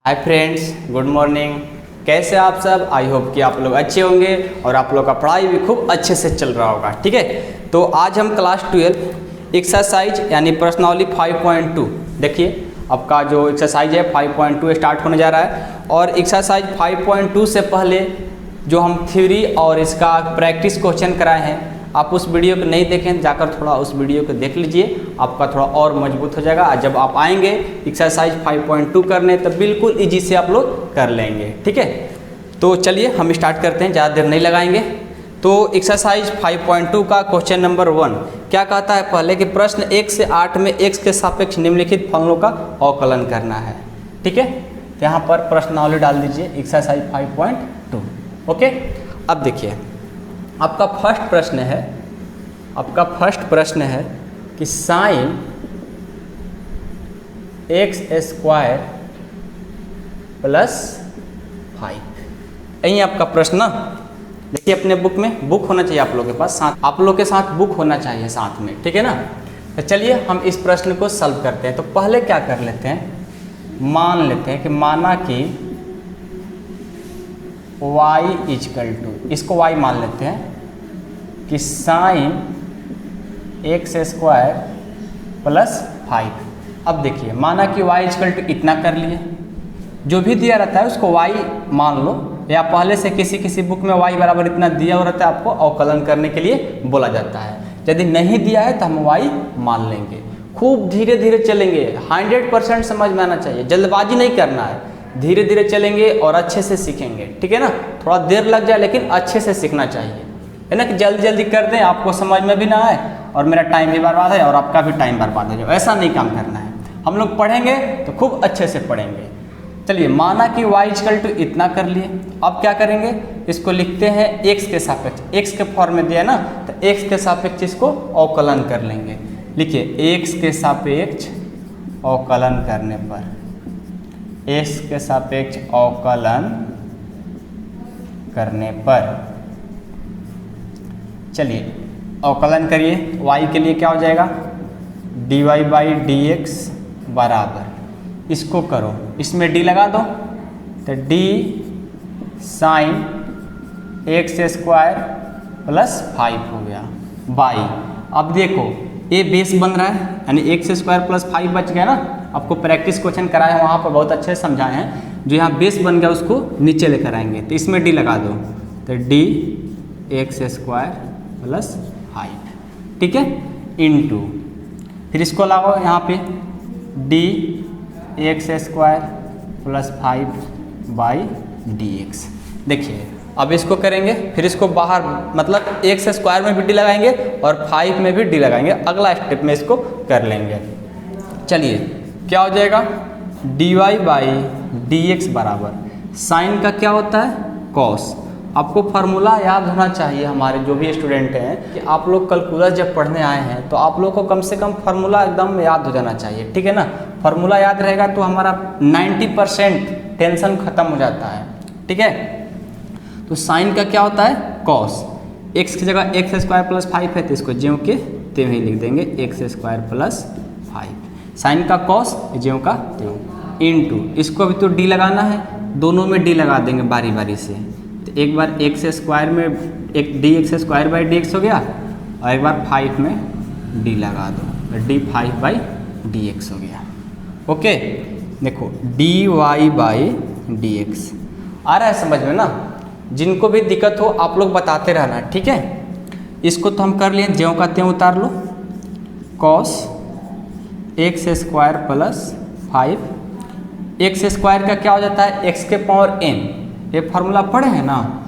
Hi friends, good morning. कैसे आप सब? आई होप कि आप लोग अच्छे होंगे और आप लोग का पढ़ाई भी खूब अच्छे से चल रहा होगा। ठीक है, तो आज हम क्लास 12 एक्सरसाइज यानी प्रश्नावली 5.2 देखिए, आपका जो एक्सरसाइज है 5.2 स्टार्ट होने जा रहा है। और एक्सरसाइज 5.2 से पहले जो हम थ्योरी और इसका प्रैक्टिस क्वेश्चन कराए हैं, आप उस वीडियो को नहीं देखें, जाकर थोड़ा उस वीडियो को देख लीजिए, आपका थोड़ा और मजबूत हो जाएगा। जब आप आएंगे एक्सरसाइज 5.2 करने तो बिल्कुल इजी से आप लोग कर लेंगे। ठीक है, तो चलिए हम स्टार्ट करते हैं, ज़्यादा देर नहीं लगाएंगे। तो एक्सरसाइज 5.2 का क्वेश्चन नंबर 1 क्या कहता है? पहले कि प्रश्न 1 से 8 में x के सापेक्ष निम्नलिखित फलनों का अवकलन करना है। ठीक है, तो यहाँ पर प्रश्नावली डाल दीजिए एक्सरसाइज 5.2। ओके, अब देखिए आपका फर्स्ट प्रश्न है कि साइन x² प्लस 5, यही आपका प्रश्न ना। देखिए अपने बुक में बुक होना चाहिए आप लोगों के पास, साथ आप लोग के साथ बुक होना चाहिए साथ में। ठीक है ना, तो चलिए हम इस प्रश्न को सॉल्व करते हैं। तो पहले क्या कर लेते हैं, मान लेते हैं कि माना कि y = इसको y मान लेते हैं कि साइन x² प्लस 5। अब देखिए माना कि y = इतना कर लिए, जो भी दिया रहता है उसको y मान लो, या पहले से किसी बुक में y बराबर इतना दिया हुआ रहता है, आपको अवकलन करने के लिए बोला जाता है। यदि नहीं दिया है तो हम y मान लेंगे। खूब धीरे धीरे चलेंगे, 100% समझ में आना चाहिए, जल्दबाजी नहीं करना है, धीरे धीरे चलेंगे और अच्छे से सीखेंगे। ठीक है ना, थोड़ा देर लग जाए लेकिन अच्छे से सीखना चाहिए, है ना, कि जल्दी जल्दी कर दें, आपको समझ में भी ना आए और मेरा टाइम भी बर्बाद है और आपका भी टाइम बर्बाद हो जाए। ऐसा नहीं काम करना है। हम लोग पढ़ेंगे तो खूब अच्छे से पढ़ेंगे। चलिए माना कि y = इतना कर लिए, अब क्या करेंगे, इसको लिखते हैं x के सापेक्ष, x के फॉर्म में दिया ना, तो x के सापेक्ष इसको अवकलन कर लेंगे। लिखिए x के सापेक्ष अवकलन करने पर, x के सापेक्ष अवकलन करने पर, चलिए अवकलन करिए। y के लिए क्या हो जाएगा, dy/dx बराबर, इसको करो, इसमें d लगा दो, तो d साइन x² प्लस 5 हो गया बाई। अब देखो ये बेस बन रहा है, यानी x² प्लस 5 बच गया ना। आपको प्रैक्टिस क्वेश्चन कराए हैं, वहाँ पर बहुत अच्छे से समझाए हैं। जो यहाँ बेस बन गया उसको नीचे लेकर आएंगे, तो इसमें d लगा दो, तो d x² प्लस 5। ठीक है, इनटू, फिर इसको लगाओ यहाँ पे d x² प्लस 5/dx। देखिए अब इसको करेंगे, फिर इसको बाहर मतलब x² में भी d लगाएंगे और 5 में भी d लगाएंगे। अगला स्टेप में इसको कर लेंगे। चलिए क्या हो जाएगा, dy/dx बराबर, साइन का क्या होता है, कॉस। आपको फार्मूला याद होना चाहिए, हमारे जो भी स्टूडेंट हैं, कि आप लोग कैलकुलस जब पढ़ने आए हैं तो आप लोग को कम से कम फार्मूला एकदम याद हो जाना चाहिए। ठीक है ना, फार्मूला याद रहेगा तो हमारा 90% टेंशन खत्म हो जाता है। ठीक है, तो साइन का क्या होता है, कॉस। x की जगह x² प्लस 5 है तो इसको ज्यों के त्यों ही लिख देंगे, x² प्लस 5। साइन का कॉस ज्यों का त्यों, इनटू, इसको भी तो d लगाना है, दोनों में d लगा देंगे बारी बारी से। तो एक बार x² में एक dx²/dx हो गया, और एक बार 5 में d लगा दो, तो d 5/dx हो गया। ओके, देखो dy/dx आ रहा है समझ में ना। जिनको भी दिक्कत हो आप लोग बताते रहना, ठीक है। इसको तो हम कर लिए, ज्यों का त्यों उतार लो, cos x² प्लस 5। x² का क्या हो जाता है, x के पावर n, ये फार्मूला पढ़े हैं ना,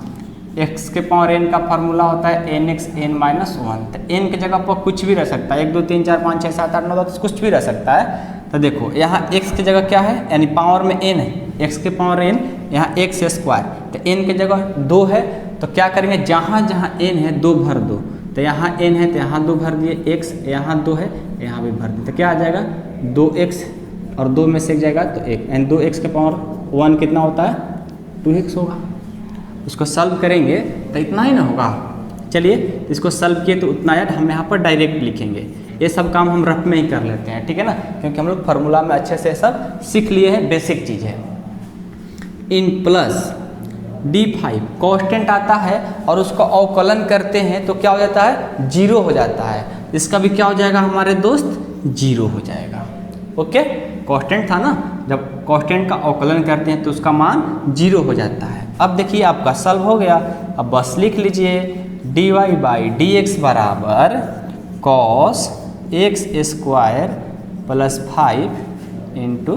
x के पावर n का फार्मूला होता है nx n-1। तो n की जगह पर कुछ भी रह सकता है, 1 2 3 4 5 6 7 8 9 10 कुछ भी रह सकता है। तो देखो यहाँ x की जगह क्या है, यानी पावर में n है, x के पावर n, यहाँ x², तो n की जगह 2 है, तो क्या करेंगे, जहाँ जहाँ n है 2 भर दो, तो यहाँ n है तो यहाँ 2 भर दिए, x यहाँ 2 है यहाँ भी भर दिए, तो क्या आ जाएगा, 2x और 2 में से जाएगा तो 1, यानी 2x के पावर 1 कितना होता है, 2x होगा। इसको सॉल्व करेंगे तो इतना ही ना होगा। चलिए इसको सॉल्व किए तो उतना यार हम यहाँ पर डायरेक्ट लिखेंगे। ये सब काम हम रफ में ही कर लेते हैं, ठीक है ना, क्योंकि हम लोग फार्मूला में अच्छे से सब सीख लिए हैं, बेसिक चीज़ है। इन प्लस d5 कांस्टेंट आता है और उसका अवकलन करते हैं तो क्या हो जाता है, 0 हो जाता है। इसका भी क्या हो जाएगा हमारे दोस्त, 0 हो जाएगा। ओके, कांस्टेंट था ना, जब कांस्टेंट का अवकलन करते हैं तो उसका मान 0 हो जाता है। अब देखिए आपका सॉल्व हो गया। अब बस लिख लीजिए dy बाई dx बराबर cos x square plus 5 into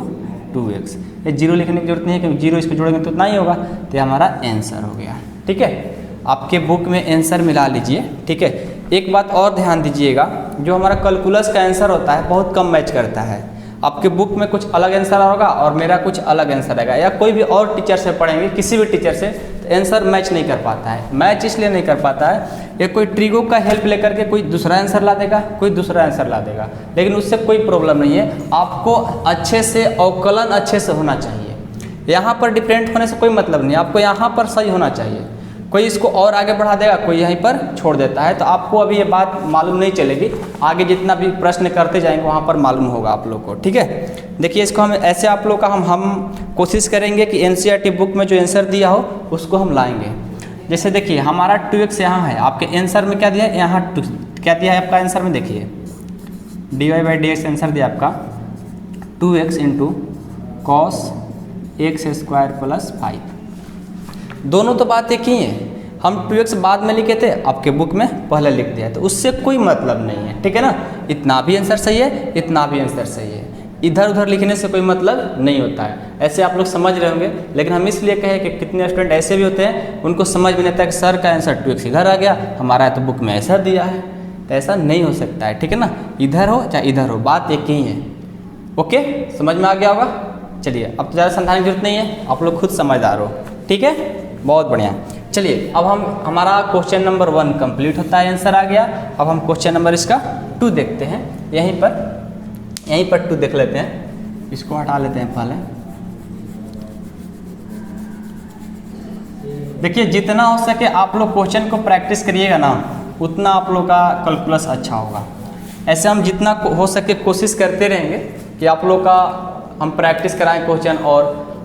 2x। ये 0 लिखने की जरूरत नहीं है क्योंकि 0 इसको जोड़ेंगे तो उतना ही होगा, तो हमारा आंसर हो गया। ठीक है, आपके बुक में आंसर मिला लीजिए। ठीक है, एक बात और ध्यान दीजिएगा, जो हमारा कैलकुलस का आंसर होता है बहुत कम मैच करता है। आपके बुक में कुछ अलग आंसर होगा और मेरा कुछ अलग आंसर आएगा, या कोई भी और टीचर से पढ़ेंगे, किसी भी टीचर से, तो आंसर मैच नहीं कर पाता है। मैच इसलिए नहीं कर पाता है, ये कोई ट्रिगो का हेल्प लेकर के कोई दूसरा आंसर ला देगा, कोई दूसरा आंसर ला देगा, लेकिन उससे कोई प्रॉब्लम नहीं है। आपको अच्छे से अवकलन अच्छे से होना चाहिए। यहाँ पर डिफरेंट होने से कोई मतलब नहीं, आपको यहाँ पर सही होना चाहिए। कोई इसको और आगे बढ़ा देगा, कोई यहीं पर छोड़ देता है, तो आपको अभी ये बात मालूम नहीं चलेगी। आगे जितना भी प्रश्न करते जाएंगे वहाँ पर मालूम होगा आप लोग को। ठीक है, देखिए इसको हम ऐसे आप लोग का हम कोशिश करेंगे कि एनसीईआरटी बुक में जो आंसर दिया हो उसको हम लाएंगे। जैसे देखिए हमारा 2x यहाँ है, आपके आंसर में क्या दिया है, यहाँ क्या दिया है आपका आंसर में, देखिए dy बाई dx आंसर दिया आपका 2x into cos x square plus 5। दोनों तो बात एक ही है, हम 2x बाद में लिखे थे, आपके बुक में पहले लिख दिया, तो उससे कोई मतलब नहीं है। ठीक है ना, इतना भी आंसर सही है, इतना भी आंसर सही है, इधर उधर लिखने से कोई मतलब नहीं होता है। ऐसे आप लोग समझ रहे होंगे, लेकिन हम इसलिए कहे कि कितने स्टूडेंट ऐसे भी होते हैं उनको समझ में नहीं आता कि सर का आंसर 2x इधर आ गया, हमारा तो बुक में ऐसा दिया है, तो ऐसा नहीं हो सकता है। ठीक है ना, इधर हो चाहे इधर हो, बात एक ही है। ओके, समझ में आ गया होगा। चलिए, अब तो ज़्यादा समझाने की जरूरत नहीं है, आप लोग खुद समझदार हो। ठीक है, बहुत बढ़िया। चलिए अब हमारा क्वेश्चन नंबर 1 कंप्लीट होता है, आंसर आ गया। अब हम क्वेश्चन नंबर इसका 2 देखते हैं। यहीं पर 2 देख लेते हैं, इसको हटा लेते हैं पहले। देखिए जितना हो सके आप लोग क्वेश्चन को प्रैक्टिस करिएगा ना, उतना आप लोग का कैलकुलस अच्छा होगा। ऐसे हम जितना हो सके कोशिश करते रहेंगे कि आप लोग का हम प्रैक्टिस कराएं क्वेश्चन,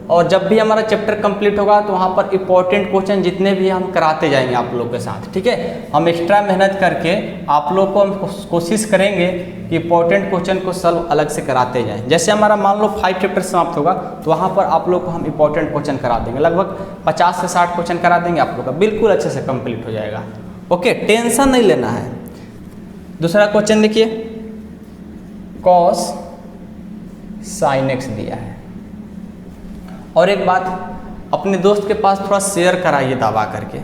और जब भी हमारा चैप्टर कंप्लीट होगा तो वहाँ पर इंपॉर्टेंट क्वेश्चन जितने भी हम कराते जाएंगे आप लोग के साथ। ठीक है, हम एक्स्ट्रा मेहनत करके आप लोग को हम कोशिश करेंगे कि इंपॉर्टेंट क्वेश्चन को सॉल्व अलग से कराते जाएं। जैसे हमारा मान लो 5 चैप्टर समाप्त होगा तो वहाँ पर आप लोग को हम इंपॉर्टेंट क्वेश्चन करा देंगे, लगभग 50 से 60 क्वेश्चन करा देंगे आप लोग का, बिल्कुल अच्छे से कंप्लीट हो जाएगा। ओके, टेंशन नहीं लेना है। दूसरा क्वेश्चन देखिए, कॉस साइन एक्स दिया है। और एक बात, अपने दोस्त के पास थोड़ा शेयर कराइए दबा करके।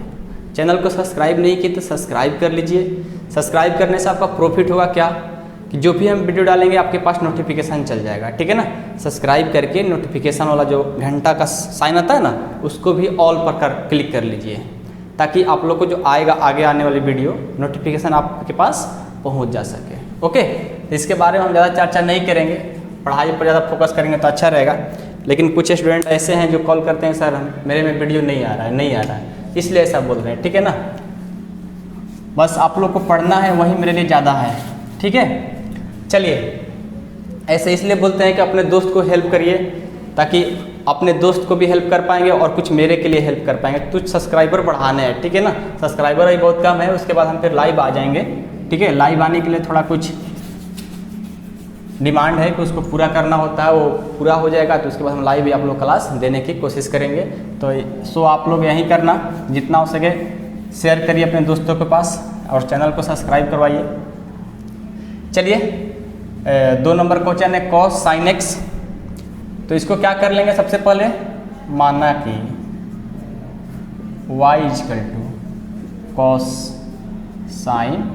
चैनल को सब्सक्राइब नहीं किए तो सब्सक्राइब कर लीजिए। सब्सक्राइब करने से आपका प्रॉफिट होगा क्या, कि जो भी हम वीडियो डालेंगे आपके पास नोटिफिकेशन चल जाएगा। ठीक है ना, सब्सक्राइब करके नोटिफिकेशन वाला जो घंटा का साइन आता है ना, उसको भी ऑल पर क्लिक कर लीजिए, ताकि आप लोग को जो आएगा आगे आने वाली वीडियो नोटिफिकेशन आपके पास पहुँच जा सके। ओके, इसके बारे में हम ज़्यादा चर्चा नहीं करेंगे, पढ़ाई पर ज़्यादा फोकस करेंगे तो अच्छा रहेगा। लेकिन कुछ स्टूडेंट ऐसे हैं जो कॉल करते हैं, सर मेरे में वीडियो नहीं आ रहा है, इसलिए ऐसा बोल रहे हैं। ठीक है ना, बस आप लोग को पढ़ना है, वही मेरे लिए ज़्यादा है। ठीक है, चलिए ऐसे इसलिए बोलते हैं कि अपने दोस्त को हेल्प करिए, ताकि अपने दोस्त को भी हेल्प कर पाएंगे और कुछ मेरे के लिए हेल्प कर पाएंगे। कुछ सब्सक्राइबर बढ़ाने हैं। ठीक है ना, सब्सक्राइबर अभी बहुत कम है, उसके बाद हम फिर लाइव आ जाएंगे। ठीक है, लाइव आने के लिए थोड़ा कुछ डिमांड है कि उसको पूरा करना होता है, वो पूरा हो जाएगा तो उसके बाद हम लाइव भी आप लोग क्लास देने की कोशिश करेंगे। तो सो आप लोग यही करना, जितना हो सके शेयर करिए अपने दोस्तों के पास और चैनल को सब्सक्राइब करवाइए। चलिए 2 नंबर क्वेश्चन है कॉस साइन एक्स। तो इसको क्या कर लेंगे, सबसे पहले माना कि y = कॉस साइन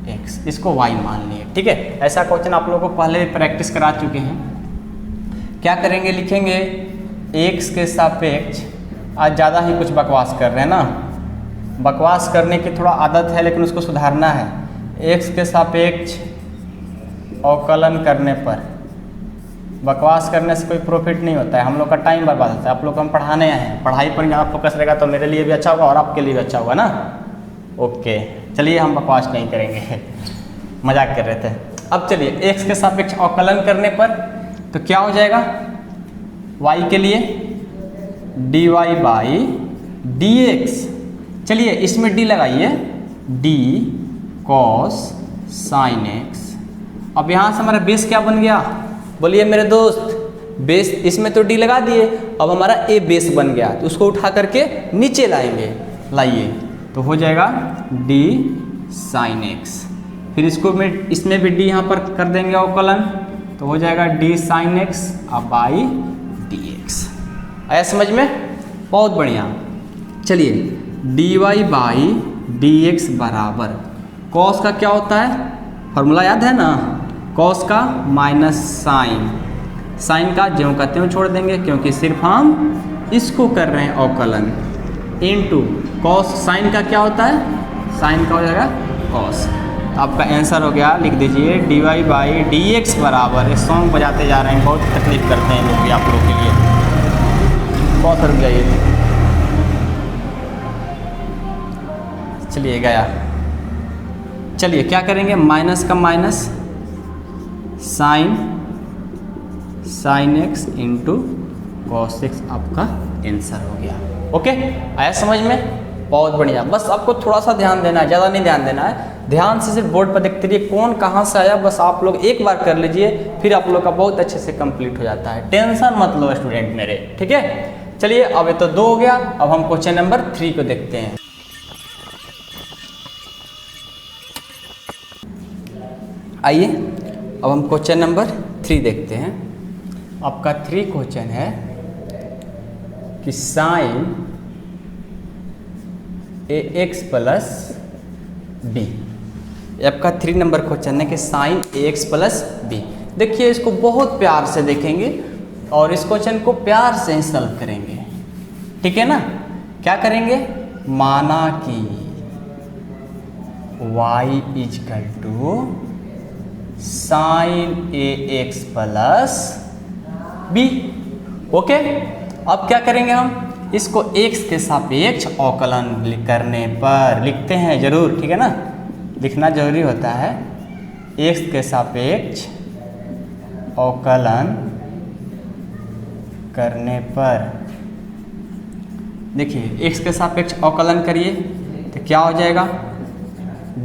x, इसको y मान लिए। ठीक है, ऐसा क्वेश्चन आप लोगों को पहले प्रैक्टिस करा चुके हैं। क्या करेंगे, लिखेंगे x के सापेक्ष, आज ज़्यादा ही कुछ बकवास कर रहे हैं ना, बकवास करने की थोड़ा आदत है लेकिन उसको सुधारना है। x के सापेक्ष अवकलन करने पर, बकवास करने से कोई प्रॉफिट नहीं होता है, हम लोग का टाइम बर्बाद होता है। आप लोग को हम पढ़ाने आए हैं, पढ़ाई पर ज़्यादा फोकस रहेगा तो मेरे लिए भी अच्छा होगा और आपके लिए भी अच्छा होगा ना। ओके, चलिए हम बकवास नहीं करेंगे, मजाक कर रहे थे। अब चलिए x के सापेक्ष अवकलन करने पर तो क्या हो जाएगा, y के लिए dy बाई डी एक्स। चलिए इसमें d लगाइए, d cos sin x। अब यहाँ से हमारा बेस क्या बन गया, बोलिए मेरे दोस्त, बेस इसमें तो d लगा दिए, अब हमारा a बेस बन गया, तो उसको उठा करके नीचे लाएंगे, लाइए तो हो जाएगा d sin x। फिर इसको में इसमें भी d यहाँ पर कर देंगे अवकलन, तो हो जाएगा d sin x अब बाई dx। आया समझ में, बहुत बढ़िया। चलिए dy बाई dx बराबर cos का क्या होता है, फॉर्मूला याद है ना, cos का माइनस साइन, साइन का ज्यों का त्यों छोड़ देंगे क्योंकि सिर्फ हम इसको कर रहे हैं अवकलन, इनटू cos साइन का क्या होता है, साइन का हो जाएगा cos। तो आपका आंसर हो गया, लिख दीजिए dy बाई dx बराबर, ये सॉन्ग बजाते जा रहे हैं, बहुत तकलीफ करते हैं लोग भी आप लोगों के लिए, बहुत रुक जाइए। चलिए गया, चलिए क्या करेंगे, माइनस का minus sine x into cos x, आपका आंसर हो गया। ओके, आया समझ में, बहुत बढ़िया। बस आपको थोड़ा सा ध्यान देना है, ज़्यादा नहीं ध्यान देना है, ध्यान से सिर्फ बोर्ड पर देखते रहिए कौन कहाँ से आया, बस आप लोग एक बार कर लीजिए, फिर आप लोग का बहुत अच्छे से कंप्लीट हो जाता है। टेंशन मत लो स्टूडेंट मेरे, ठीक है। चलिए अब ये तो 2 हो गया, अब हम क्वेश्चन नंबर 3 को देखते हैं। आइए अब हम क्वेश्चन नंबर 3 देखते हैं। आपका 3 क्वेश्चन है कि sign a x plus B, आपका 3 नंबर क्वेश्चन है कि sign a x plus B. देखिए इसको बहुत प्यार से देखेंगे और इस क्वेश्चन को प्यार से ही सॉल्व करेंगे, ठीक है ना। क्या करेंगे, माना कि y equal to sine a x plus b. Okay, अब क्या करेंगे हम, इसको x के सापेक्ष अवकलन करने पर, लिखते हैं जरूर, ठीक है ना, लिखना जरूरी होता है। x के सापेक्ष अवकलन करने पर, देखिए x के सापेक्ष अवकलन करिए तो क्या हो जाएगा,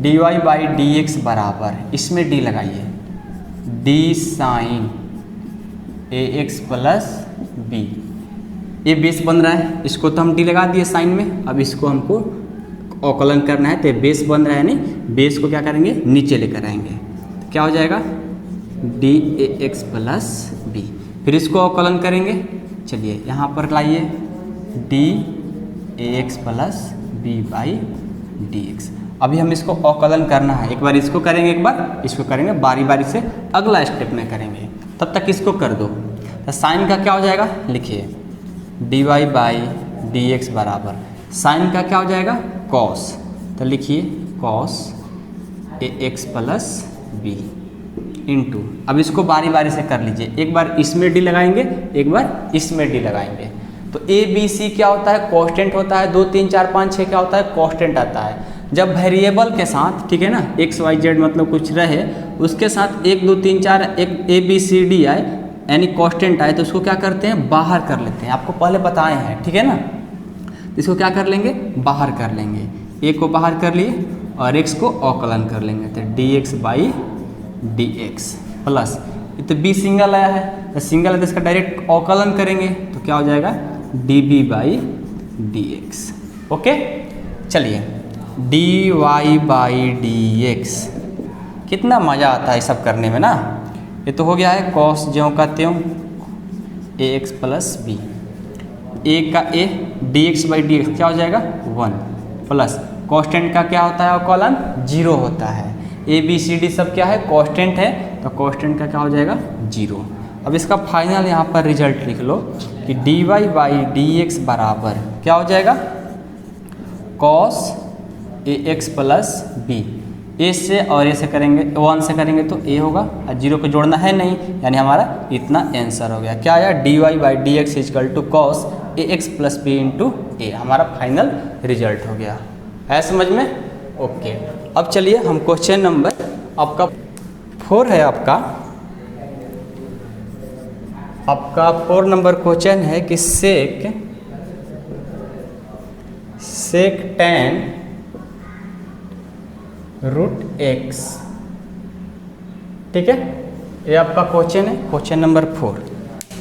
dy बाई डी एक्स बराबर, इसमें d लगाइए, d sign a x plus B. ये बेस बन रहा है, इसको तो हम d लगा दिए साइन में, अब इसको हमको अवकलन करना है, तो बेस बन रहा है, नहीं बेस को क्या करेंगे, नीचे लेकर आएंगे, तो क्या हो जाएगा d a x plus b. फिर इसको अवकलन करेंगे, चलिए यहाँ पर लाइए d a x plus b by D x. अभी हम इसको अवकलन करना है, एक बार इसको करेंगे, एक बार इसको करेंगे, बारी बारी से अगला स्टेप में करेंगे, तब तक इसको कर दो। तो साइन का क्या हो जाएगा, लिखिए D Y by D x बराबर, साइन का क्या हो जाएगा, कॉस, तो लिखिए कॉस ए एक्स प्लस बी इंटू, अब इसको बारी बारी से कर लीजिए, एक बार इसमें डी लगाएंगे, एक बार इसमें डी लगाएंगे। तो ए बी सी क्या होता है, कांस्टेंट होता है, 2 3 4 5 6 क्या होता है, कांस्टेंट आता है। जब वेरिएबल के साथ, ठीक है ना, एक्स वाई जेड मतलब कुछ रहे, उसके साथ 1 2 3 4 एक ए बी सी डी आए, यानी कांस्टेंट आए, तो उसको क्या करते हैं, बाहर कर लेते हैं, आपको पहले बताए हैं, ठीक है ना। इसको क्या कर लेंगे, बाहर कर लेंगे, ए को बाहर कर लिए और एक्स को अवकलन कर लेंगे, तो D x by D X plus, ये तो बी सिंगल आया है, तो सिंगल है तो इसका डायरेक्ट अवकलन करेंगे, तो क्या हो जाएगा D B by D X. Okay, चलिए D Y by D x, कितना मज़ा आता है सब करने में ना। ये तो हो गया है कॉस ज्यों का त्यों A x plus B, A का A, D x by D X क्या हो जाएगा 1 प्लस, कांस्टेंट का क्या होता है अवकलन, 0 होता है, ए बी सी डी सब क्या है, कांस्टेंट है, तो कांस्टेंट का क्या हो जाएगा 0। अब इसका फाइनल यहाँ पर रिजल्ट लिख लो कि d Y by D x बराबर क्या हो जाएगा, cos A x plus B, a से और ए से करेंगे, 1 से करेंगे तो ए होगा, और 0 को जोड़ना है नहीं, यानी हमारा इतना आंसर हो गया। क्या आया, D Y by D X equal to cos A x plus B into A, हमारा फाइनल रिजल्ट हो गया। है समझ में, ओके। अब चलिए हम क्वेश्चन नंबर आपका 4 है, आपका 4 नंबर क्वेश्चन है कि सेक सेक टेन रूट एक्स। ठीक है, ये आपका क्वेश्चन है, क्वेश्चन नंबर 4।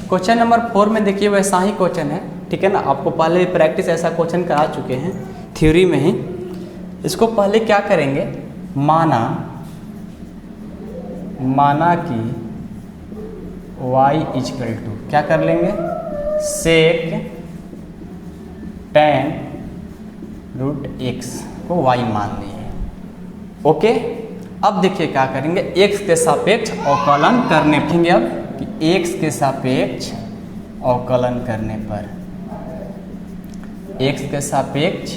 क्वेश्चन नंबर 4 में देखिए वैसा ही क्वेश्चन है, ठीक है ना। आपको पहले प्रैक्टिस ऐसा क्वेश्चन करा चुके हैं थ्योरी में ही। इसको पहले क्या करेंगे, माना कि y इक्वल टू क्या कर लेंगे, सेक टेन रूट एक्स को y मान लिए। ओके, अब देखिए क्या करेंगे, x के सापेक्ष अवकलन करने देखेंगे अब कि x के सापेक्ष अवकलन करने पर, x के सापेक्ष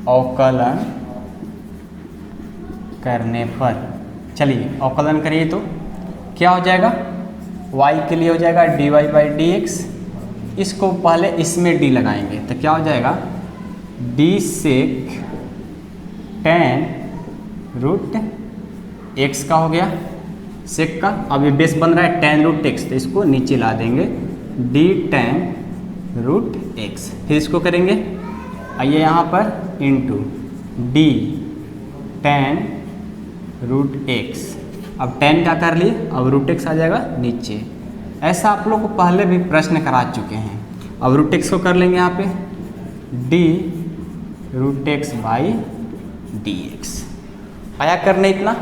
अवकलन करने पर, चलिए अवकलन करिए तो क्या हो जाएगा, y के लिए हो जाएगा dy बाई डी एक्स। इसको पहले इसमें d लगाएंगे तो क्या हो जाएगा, d सेक टेन रूट एक्स का हो गया, सेक का। अब ये बेस बन रहा है टेन रूट एक्स, तो इसको नीचे ला देंगे, d टेन रूट एक्स। फिर इसको करेंगे, आइए यहाँ पर into d tan root x. अब टेन का कर लिए, अब रूट एक्स आ जाएगा नीचे। ऐसा आप लोग को पहले भी प्रश्न करा चुके हैं। अब रूट एक्स को कर लेंगे यहाँ पे d root x by D x. आया करने इतना?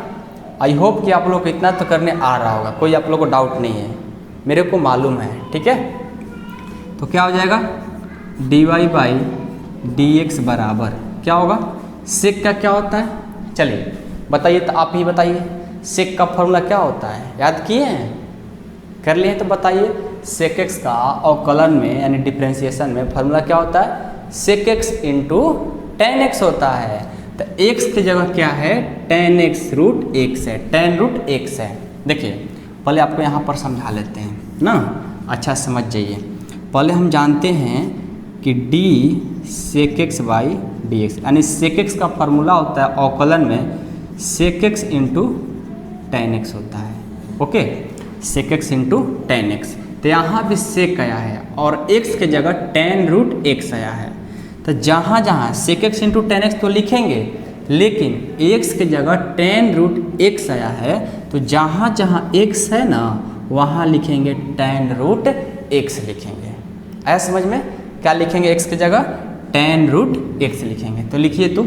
आई होप कि आप लोग को इतना तो करने आ रहा होगा, कोई आप लोग को डाउट नहीं है, मेरे को मालूम है। ठीक है, तो क्या हो जाएगा, dy बाई डी एक्स बराबर क्या होगा, सेक का क्या होता है, चलिए बताइए, तो आप ही बताइए सेक का फॉर्मूला क्या होता है, याद किए हैं, कर लिए हैं तो बताइए। सेक एक्स का अवकलन में यानी डिफ्रेंसिएशन में फॉर्मूला क्या होता है, sec x into tan x होता है। तो एक्स की जगह क्या है, टेन एक्स रूट एक्स है, टेन रूट एक्स है। देखिए पहले आपको यहाँ पर समझा लेते हैं ना, अच्छा समझ जाइए। पहले हम जानते हैं कि d sec x by D x, यानी सेक एक्स का फॉर्मूला होता है अवकलन में sec x into tan x होता है। Okay, sec x into tan x. तो यहाँ भी सेक आया है और x की जगह टेन रूट एक्स आया है। तो जहाँ जहाँ sec x into tan x तो लिखेंगे, लेकिन x की जगह टेन रूट एक्स आया है, तो जहाँ जहाँ x है ना वहाँ लिखेंगे टेन रूट एक्स लिखेंगे। आया समझ में, क्या लिखेंगे, x की जगह टेन रूट एक्स लिखेंगे। तो लिखिए तो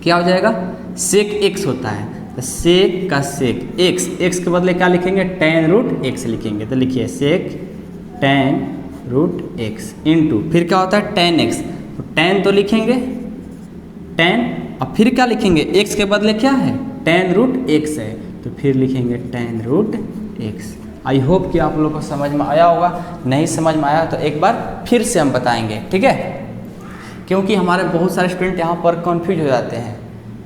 क्या हो जाएगा, सेक x होता है, तो सेक का सेक x के बदले क्या लिखेंगे, टेन रूट एक्स लिखेंगे। तो लिखिए सेक टेन रूट एक्स इंटू फिर क्या होता है टेन एक्स, तो टेन तो लिखेंगे टेन, और फिर क्या लिखेंगे, x के बदले क्या है, टेन रूट एक्स है, तो फिर लिखेंगे tan root x. I hope कि आप लोगों को समझ में आया होगा। नहीं समझ में आया तो एक बार फिर से हम बताएंगे, ठीक है, क्योंकि हमारे बहुत सारे स्टूडेंट यहाँ पर कन्फ्यूज हो जाते हैं।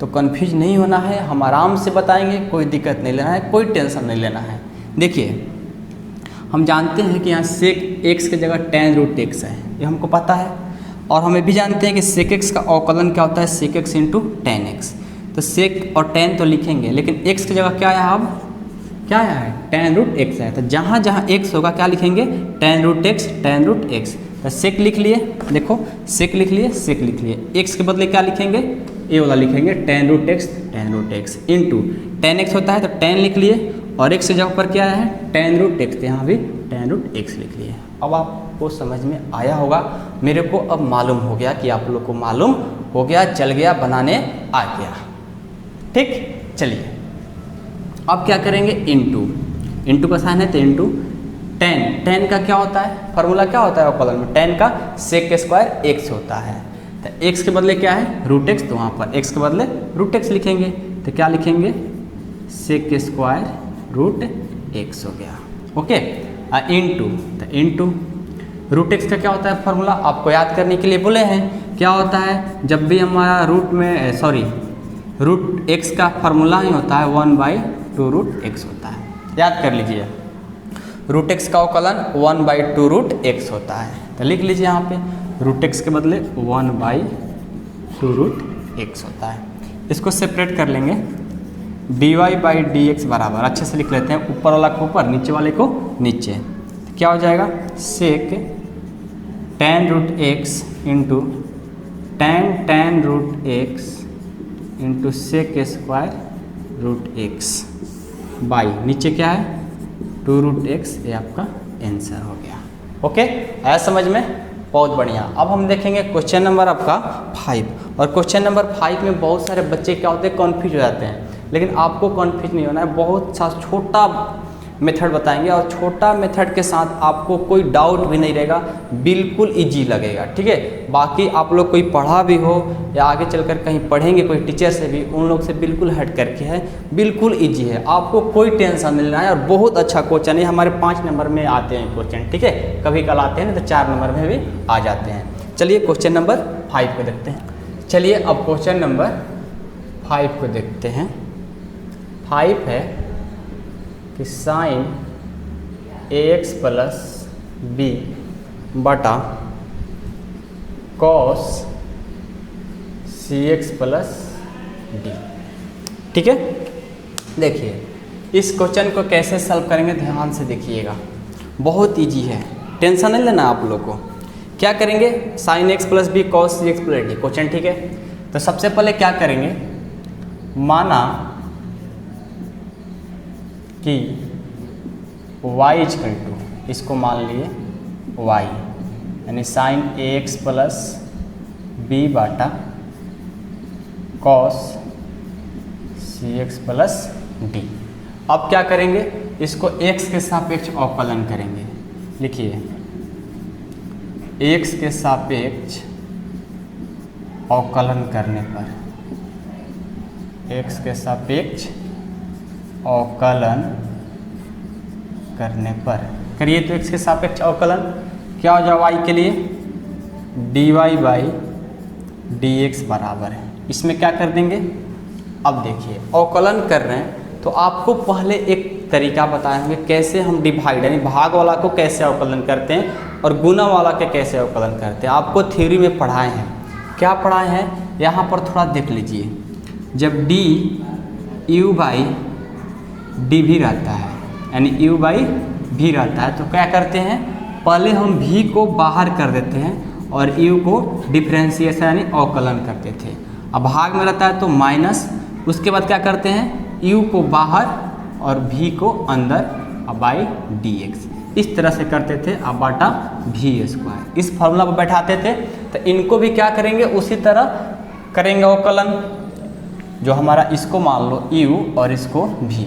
तो कन्फ्यूज नहीं होना है, हम आराम से बताएंगे, कोई दिक्कत नहीं लेना है, कोई टेंशन नहीं लेना है। देखिए हम जानते हैं कि यहाँ सेक एक्स की जगह टेन रूट एक्स है, ये हमको पता है, और हमें भी जानते हैं कि सेक एक्स का अवकलन क्या होता है, sec x into tan x. तो सेक और टेन तो लिखेंगे, लेकिन एक्स की जगह क्या आया, अब क्या आया है, टेन रूट एक्स है। तो जहाँ जहाँ एक्स होगा क्या लिखेंगे, tan root x, tan root x. तो सेक लिख लिए, देखो सेक लिख लिए, सेक लिख लिए, एक्स के बदले क्या लिखेंगे, ये वाला लिखेंगे tan root x into tan x होता है, तो टेन लिख लिए, और एक्स की जगह पर क्या है, टेन रूट एक्स, तो यहाँ भी टेन रूट एक्स लिख लिए। अब आपको समझ में आया होगा, मेरे को अब मालूम हो गया कि आप लोग को मालूम हो गया, चल गया, बनाने आ गया। ठीक, चलिए अब क्या करेंगे, इंटू का साइन है तो इंटू टेन का क्या होता है, फार्मूला क्या होता है अवकलन में, टेन का सेक के स्क्वायर एक्स होता है। तो एक्स के बदले क्या है, रूट एक्स, तो वहाँ पर एक्स के बदले रूट एक्स लिखेंगे। तो क्या लिखेंगे, सेक के स्क्वायर रूट एक्स हो गया। ओके, इंटू, तो इंटू रूट एक्स का क्या होता है फार्मूला, आपको याद करने के लिए बोले हैं, क्या होता है, जब भी हमारा रूट एक्स का फार्मूला ही होता है 1/2 रूट एक्स होता है। याद कर लीजिए, रूट एक्स का अवकलन 1/2 रूट एक्स होता है। तो लिख लीजिए यहाँ पे, रूट एक्स के बदले 1/2 रूट एक्स होता है। इसको सेपरेट कर लेंगे, dy बाई डी एक्स बराबर, अच्छे से लिख लेते हैं, ऊपर वाला को ऊपर, नीचे वाले को नीचे। क्या हो जाएगा, sec tan root x into tan root x into sec square root x by नीचे क्या है 2 रूट एक्स, ये आपका आंसर हो गया। ओके, आया समझ में? बहुत बढ़िया। अब हम देखेंगे क्वेश्चन नंबर आपका 5। और क्वेश्चन नंबर 5 में बहुत सारे बच्चे क्या होते हैं, कन्फ्यूज हो जाते हैं, लेकिन आपको कन्फ्यूज नहीं होना है। बहुत सा छोटा मेथड बताएंगे और छोटा मेथड के साथ आपको कोई डाउट भी नहीं रहेगा, बिल्कुल इजी लगेगा। ठीक है, बाकी आप लोग कोई पढ़ा भी हो या आगे चलकर कहीं पढ़ेंगे कोई टीचर से भी, उन लोग से बिल्कुल हट करके है, बिल्कुल इजी है, आपको कोई टेंशन नहीं लेना है। और बहुत अच्छा क्वेश्चन है, हमारे 5 नंबर में आते हैं क्वेश्चन। ठीक है, कभी कल आते हैं नहीं तो 4 नंबर में भी आ जाते हैं। चलिए क्वेश्चन नंबर 5 को देखते हैं। चलिए अब क्वेश्चन नंबर 5 को देखते हैं। 5 है कि साइन ax प्लस बी बटा कॉस cx प्लस डी। ठीक है, देखिए इस क्वेश्चन को कैसे सॉल्व करेंगे, ध्यान से देखिएगा, बहुत इजी है, टेंशन नहीं लेना आप लोग को। क्या करेंगे, sine x plus b cos cx plus d question. ठीक है, तो सबसे पहले क्या करेंगे, माना कि y इक्वल टू, इसको मान लिए y, यानी साइन ax प्लस बी बाटा कॉस cx प्लस डी। अब क्या करेंगे, इसको x के सापेक्ष अवकलन करेंगे। लिखिए x के सापेक्ष अवकलन करने पर, x के सापेक्ष अवकलन करने पर करिए तो x के सापेक्ष अवकलन क्या हो जाए, y के लिए dy बाई dx बराबर है, इसमें क्या कर देंगे। अब देखिए अवकलन कर रहे हैं तो आपको पहले एक तरीका बताएंगे कैसे हम डिवाइड यानी भाग वाला को कैसे अवकलन करते हैं और गुना वाला के कैसे अवकलन करते हैं। आपको थ्योरी में पढ़ाए हैं, क्या पढ़ाए हैं यहाँ पर थोड़ा देख लीजिए। जब d u बाई डी भी रहता है, यानी u बाई भी रहता है, तो क्या करते हैं, पहले हम v को बाहर कर देते हैं और u को डिफ्रेंशिएशन यानी अवकलन करते थे। अब भाग में रहता है तो माइनस, उसके बाद क्या करते हैं, u को बाहर और v को अंदर, अब बाई dx, इस तरह से करते थे। अब बाटा v स्क्वायर, इस फॉर्मूला पर बैठाते थे। तो इनको भी क्या करेंगे, उसी तरह करेंगे अवकलन। जो हमारा इसको मान लो u और इसको v,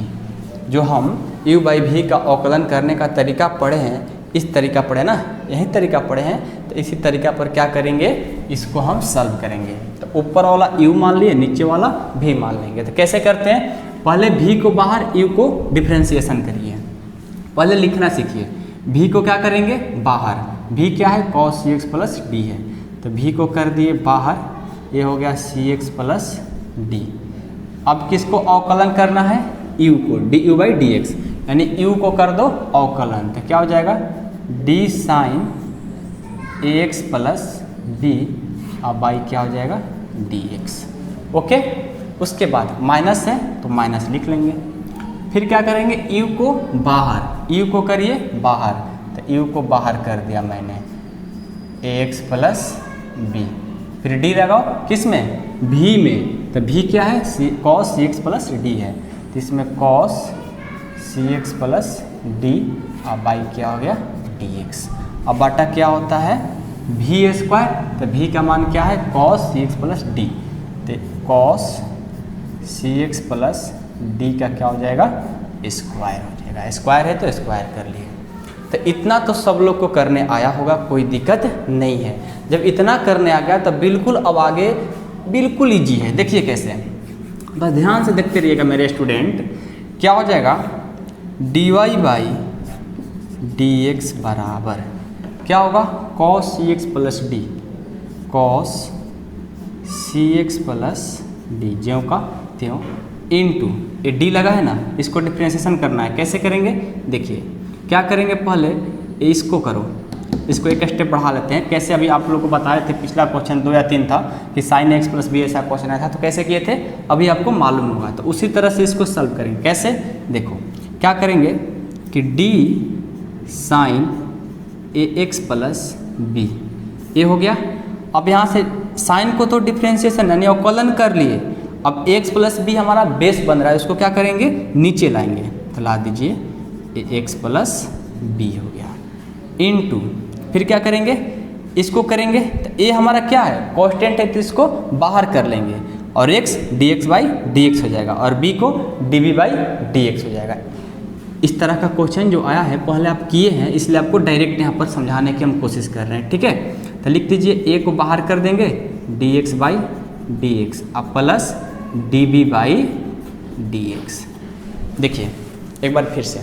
जो हम u बाई वी का अवकलन करने का तरीका पढ़े हैं, इस तरीका पढ़े ना, यही तरीका पढ़े हैं, तो इसी तरीका पर क्या करेंगे, इसको हम सॉल्व करेंगे। तो ऊपर वाला u मान लिए, नीचे वाला v मान लेंगे। तो कैसे करते हैं, पहले v को बाहर, u को डिफ्रेंशिएशन करिए, पहले लिखना सीखिए। v को क्या करेंगे, बाहर, v क्या है, cos cx प्लस डी है, तो v को कर दिए बाहर, ये हो गया cx प्लस डी। अब किसको अवकलन करना है, u को, du बाई dx, यानी u को कर दो अवकलन, तो क्या हो जाएगा, d sine ax plus b, अब बाई क्या हो जाएगा dx। ओके, उसके बाद माइनस है तो माइनस लिख लेंगे। फिर क्या करेंगे, u को बाहर, u को करिए बाहर, तो u को बाहर कर दिया मैंने, ax प्लस b, फिर d लगाओ किस में, v में, तो v क्या है, cos cx प्लस d है, तो इसमें cos cx प्लस d, अब बाई क्या हो गया dx। अब बाटा क्या होता है, v स्क्वायर, तो v का मान क्या है, cos cx प्लस d, तो cos cx प्लस d का क्या हो जाएगा, स्क्वायर हो जाएगा। स्क्वायर है तो स्क्वायर कर लिए। तो इतना तो सब लोग को करने आया होगा, कोई दिक्कत नहीं है। जब इतना करने आ गया तो बिल्कुल अब आगे बिल्कुल ईजी है। देखिए कैसे, बस ध्यान से देखते रहिएगा मेरे स्टूडेंट। क्या हो जाएगा, dy बाई dx बराबर क्या होगा, cos cx plus D, cos cx plus D, ज्यों का त्यों, इनटू ये डी लगा है ना, इसको डिफ्रेंशिएशन करना है। कैसे करेंगे, देखिए क्या करेंगे, पहले इसको करो, इसको एक स्टेप बढ़ा लेते हैं। कैसे, अभी आप लोगों को बताए थे, पिछला क्वेश्चन 2 या 3 था कि साइन एक्स प्लस बी ऐसा क्वेश्चन आया था, तो कैसे किए थे अभी आपको मालूम होगा। तो उसी तरह से इसको सॉल्व करेंगे। कैसे, देखो क्या करेंगे कि D sign a x plus B, ये हो गया। अब यहाँ से साइन को तो डिफ्रेंशिएशन यानी अवकलन कर लिए, अब x प्लस बी हमारा बेस बन रहा है, उसको क्या करेंगे नीचे लाएंगे, तो ला दीजिए x प्लस बी हो गया, इनटू फिर क्या करेंगे इसको करेंगे, तो a हमारा क्या है कांस्टेंट है तो इसको बाहर कर लेंगे और x dx बाई dx हो जाएगा और b को dv बाई dx हो जाएगा। इस तरह का क्वेश्चन जो आया है पहले आप किए हैं, इसलिए आपको डायरेक्ट यहाँ पर समझाने की हम कोशिश कर रहे हैं, ठीक है। तो लिख दीजिए a को बाहर कर देंगे dx बाई dx अब प्लस dv बाई dx। देखिए एक बार फिर से,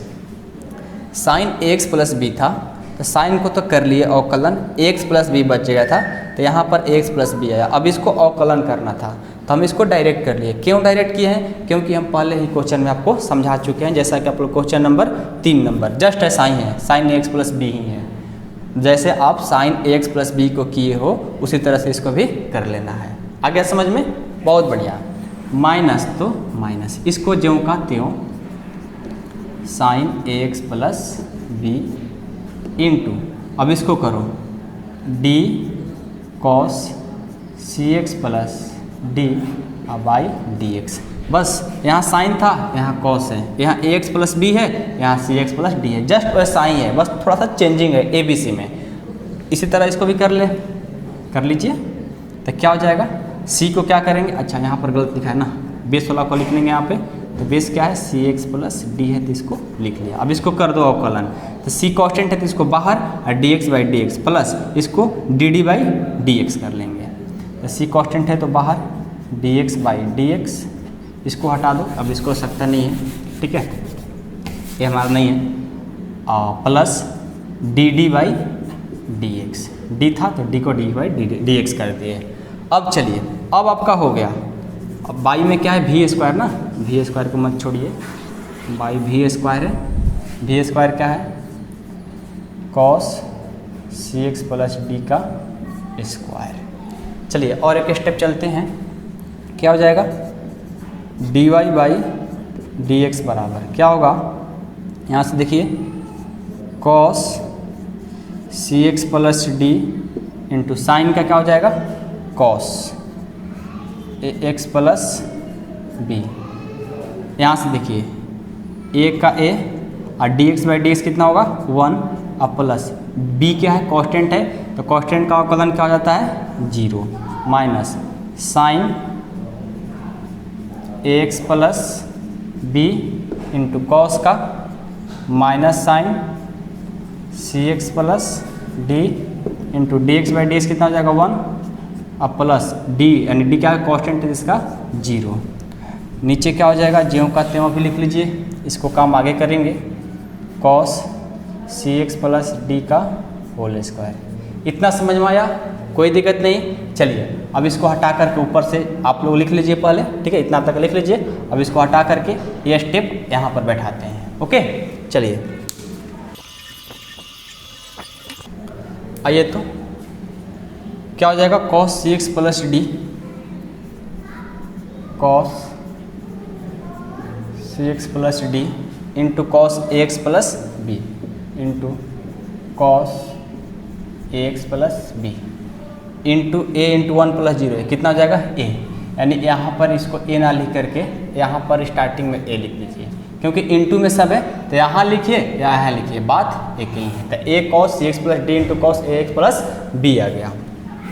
साइन x प्लस बी था तो साइन को तो कर लिए अवकलन, x प्लस बी बच गया था तो यहाँ पर x प्लस बी आया, अब इसको अवकलन करना था तो हम इसको डायरेक्ट कर लिए। क्यों डायरेक्ट किए हैं, क्योंकि हम पहले ही क्वेश्चन में आपको समझा चुके हैं, जैसा कि आप लोग क्वेश्चन नंबर 3 नंबर जस्ट ऐसा ही है, साइन x प्लस बी ही है, जैसे आप साइन x प्लस बी को किए हो उसी तरह से इसको भी कर लेना है। आ गया समझ में, बहुत बढ़िया। माइनस तो माइनस, इसको ज्यों का त्यों sine x plus B into, अब इसको करो d cos C x plus D by D X. बस यहाँ साइन था यहाँ कॉस है, यहाँ ए एक्स प्लस बी है, यहाँ सी एक्स प्लस डी है, जस्ट वैसा ही है, बस थोड़ा सा चेंजिंग है ए बी सी में। इसी तरह इसको भी कर लीजिए तो क्या हो जाएगा, सी को क्या करेंगे, अच्छा यहाँ पर गलत लिखा है ना, बेस वाला को लिख लेंगे यहाँ पे, तो बेस क्या है सी एक्स प्लस डी है तो इसको लिख लिया। अब इसको कर दो अवकलन, तो सी कांस्टेंट है तो इसको बाहर और D x by D X plus इसको D D by D X कर लेंगे। तो सी कांस्टेंट है तो बाहर D x by D X, इसको हटा दो, अब इसको आवश्यकता नहीं है, ठीक है, ये हमारा नहीं है, plus D D by D x, D था तो डी को डी बाई डी एक्स कर दिए। अब चलिए, अब आपका हो गया, अब बाई में क्या है वी स्क्वायर ना, वी स्क्वायर को मत छोड़िए, बाई वी स्क्वायर है, वी स्क्वायर क्या है कॉस सी एक्स प्लस डी का स्क्वायर। चलिए और एक स्टेप चलते हैं, क्या हो जाएगा d Y by D x बराबर क्या होगा, यहाँ से देखिए कॉस सी x plus d into sine का क्या हो जाएगा कॉस ए एक्स प्लस बी। यहाँ से देखिए ए का ए और D x by D x कितना होगा 1 और प्लस बी क्या है कांस्टेंट है तो कांस्टेंट का अवकलन क्या हो जाता है 0 minus sine a x plus B into cos का minus sine c x plus d into d x by D x कितना हो जाएगा 1 और प्लस डी यानी डी क्या है कांस्टेंट है इसका 0। नीचे क्या हो जाएगा ज्यों का त्यों भी लिख लीजिए, इसको काम आगे करेंगे कॉस सी एक्स प्लस डी का होल स्क्वायर। इतना समझ में आया, कोई दिक्कत नहीं। चलिए अब इसको हटा करके ऊपर से आप लोग लिख लीजिए पहले, ठीक है, इतना तक लिख लीजिए। अब इसको हटा करके ये स्टेप यहाँ पर बैठाते हैं, ओके। चलिए आइए तो क्या हो जाएगा cos C x plus d, cos C x plus d into cos A x plus B into cos A x plus B into a into 1 plus 0 है, कितना हो जाएगा ए, यानी यहाँ पर इसको ए ना लिख करके यहाँ पर स्टार्टिंग में ए लिख लीजिए, क्योंकि इंटू में सब है तो यहाँ लिखिए या यहाँ लिखिए, बात एक ही है। तो a cos C x plus d into cos A x plus b आ गया।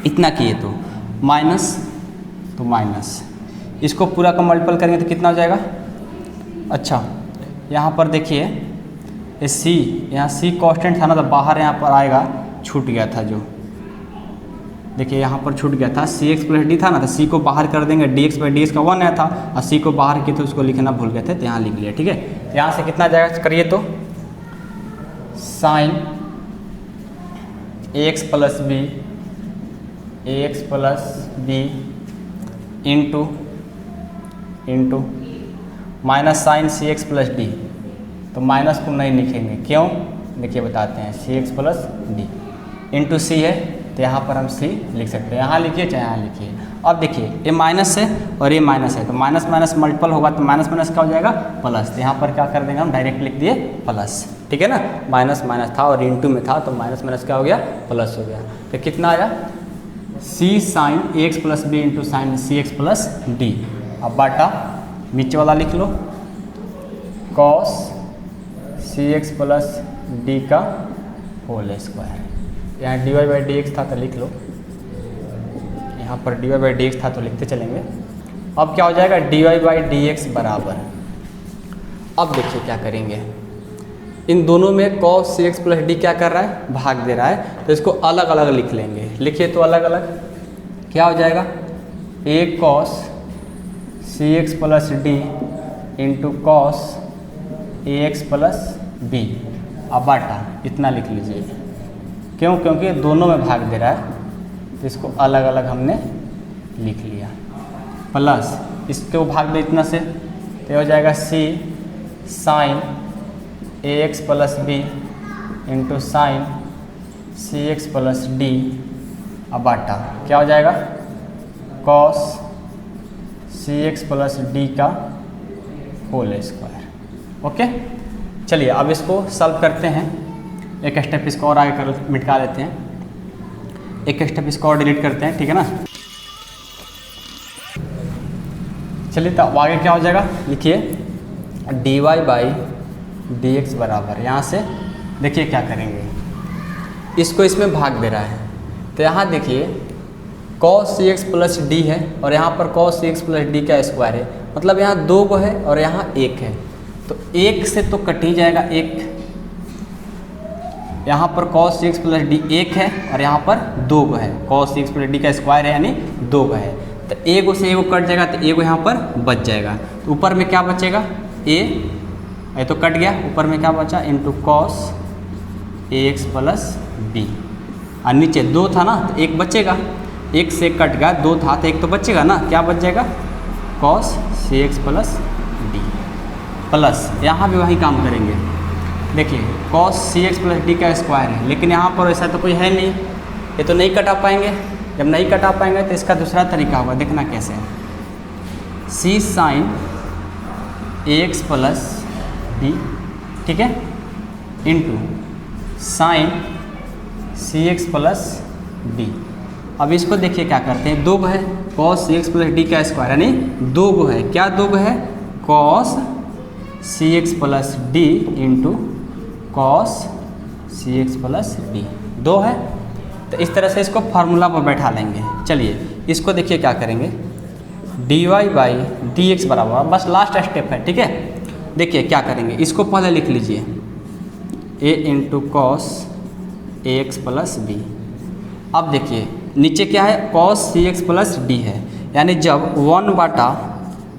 इतना किए तो माइनस इसको पूरा का मल्टीपल करेंगे तो कितना हो जाएगा, अच्छा यहाँ पर देखिए ये सी, यहाँ सी कांस्टेंट था ना तो बाहर यहाँ पर आएगा, छूट गया था जो, देखिए यहाँ पर छूट गया था सी एक्स प्लस डी था ना तो सी को बाहर कर देंगे, D x by D x का 1 आया था और सी को बाहर किए तो उसको लिखना भूल गए थे तो यहाँ लिख लिया, ठीक है। यहाँ से कितना जाएगा करिए तो sine a x plus B into minus sine c x plus d, तो माइनस को नहीं लिखेंगे, क्यों देखिए बताते हैं, c x plus d into c है तो यहाँ पर हम सी लिख सकते हैं, यहाँ लिखिए चाहे यहाँ लिखिए। अब देखिए ये माइनस है और ये माइनस है तो माइनस माइनस मल्टीपल होगा तो माइनस माइनस क्या हो जाएगा प्लस, तो यहाँ पर क्या कर देंगे हम डायरेक्ट लिख दिए प्लस, ठीक है ना। माइनस माइनस था और इंटू में था तो माइनस माइनस क्या हो गया प्लस हो गया, तो कितना आया c sine a x plus B into sine c x plus d. अब बाटा नीचे वाला लिख लो, कॉस सी एक्स प्लस डी का होल स्क्वायर। यहाँ d Y by D x था तो लिख लो, यहाँ पर d Y by D x था तो लिखते चलेंगे। अब क्या हो जाएगा, d Y by D x बराबर। अब देखिए क्या करेंगे, इन दोनों में कॉस सी एक्स प्लस डी क्या कर रहा है, भाग दे रहा है, तो इसको अलग अलग लिख लेंगे। लिखिए तो अलग अलग क्या हो जाएगा, a cos C x plus d into cos A x plus b. अब बाटा इतना लिख लीजिए, क्यों, क्योंकि दोनों में भाग दे रहा है तो इसको अलग अलग हमने लिख लिया। प्लस इसको भाग दे इतना से तो हो जाएगा c sine a x plus B into sine c x plus d. अब बाटा क्या हो जाएगा, कॉस सी एक्स प्लस डी का होल स्क्वायर। ओके, चलिए अब इसको सॉल्व करते हैं। एक स्टेप इसको और आगे कर मिटा देते हैं, एक स्टेप इसको और डिलीट करते हैं, ठीक है ना। चलिए तो आगे क्या हो जाएगा, लिखिए D Y by D x बराबर, यहाँ से देखिए क्या करेंगे, इसको इसमें भाग दे रहा है तो यहाँ देखिए कॉस सी एक्स प्लस डी है और यहाँ पर कॉस सी एक्स प्लस डी का स्क्वायर है, मतलब यहाँ 2 को है और यहाँ 1 है, तो 1 से तो कट ही जाएगा 1। यहाँ पर cos c x plus D 1 है और यहाँ पर 2 को है, cos c x plus D का स्क्वायर है यानी 2 को है, तो एक से एक कट जाएगा तो एक यहाँ पर बच जाएगा। तो ऊपर में क्या बचेगा, ये तो कट गया, ऊपर में क्या बचा, इंटू कॉस ए एक्स प्लस बी, और नीचे 2 था ना तो 1 बचेगा, 1 से कट गया, 2 था तो 1 तो बचेगा ना, क्या बच जाएगा, कॉस सी एक्स प्लस डी। प्लस यहाँ भी वही काम करेंगे, देखिए cos c x plus D का स्क्वायर है, लेकिन यहाँ पर ऐसा तो कोई है नहीं, ये तो नहीं कटा पाएंगे। जब नहीं कटा पाएंगे तो इसका दूसरा तरीका होगा, देखना कैसे है, c sine a x plus d, ठीक है, into sine c x plus d. अब इसको देखिए क्या करते हैं, 2 है, cos c x plus D का स्क्वायर यानी 2 है, क्या 2 है, cos c x plus d into cos सी एक्स प्लस डी, 2 है। तो इस तरह से इसको फार्मूला पर बैठा लेंगे। चलिए इसको देखिए क्या करेंगे, D Y by D x बराबर, बस लास्ट स्टेप है, ठीक है। देखिए क्या करेंगे, इसको पहले लिख लीजिए, ए इंटू कॉस ए एक्स प्लस बी। अब देखिए नीचे क्या है, कॉस सी एक्स प्लस डी है, यानी जब 1 बाटा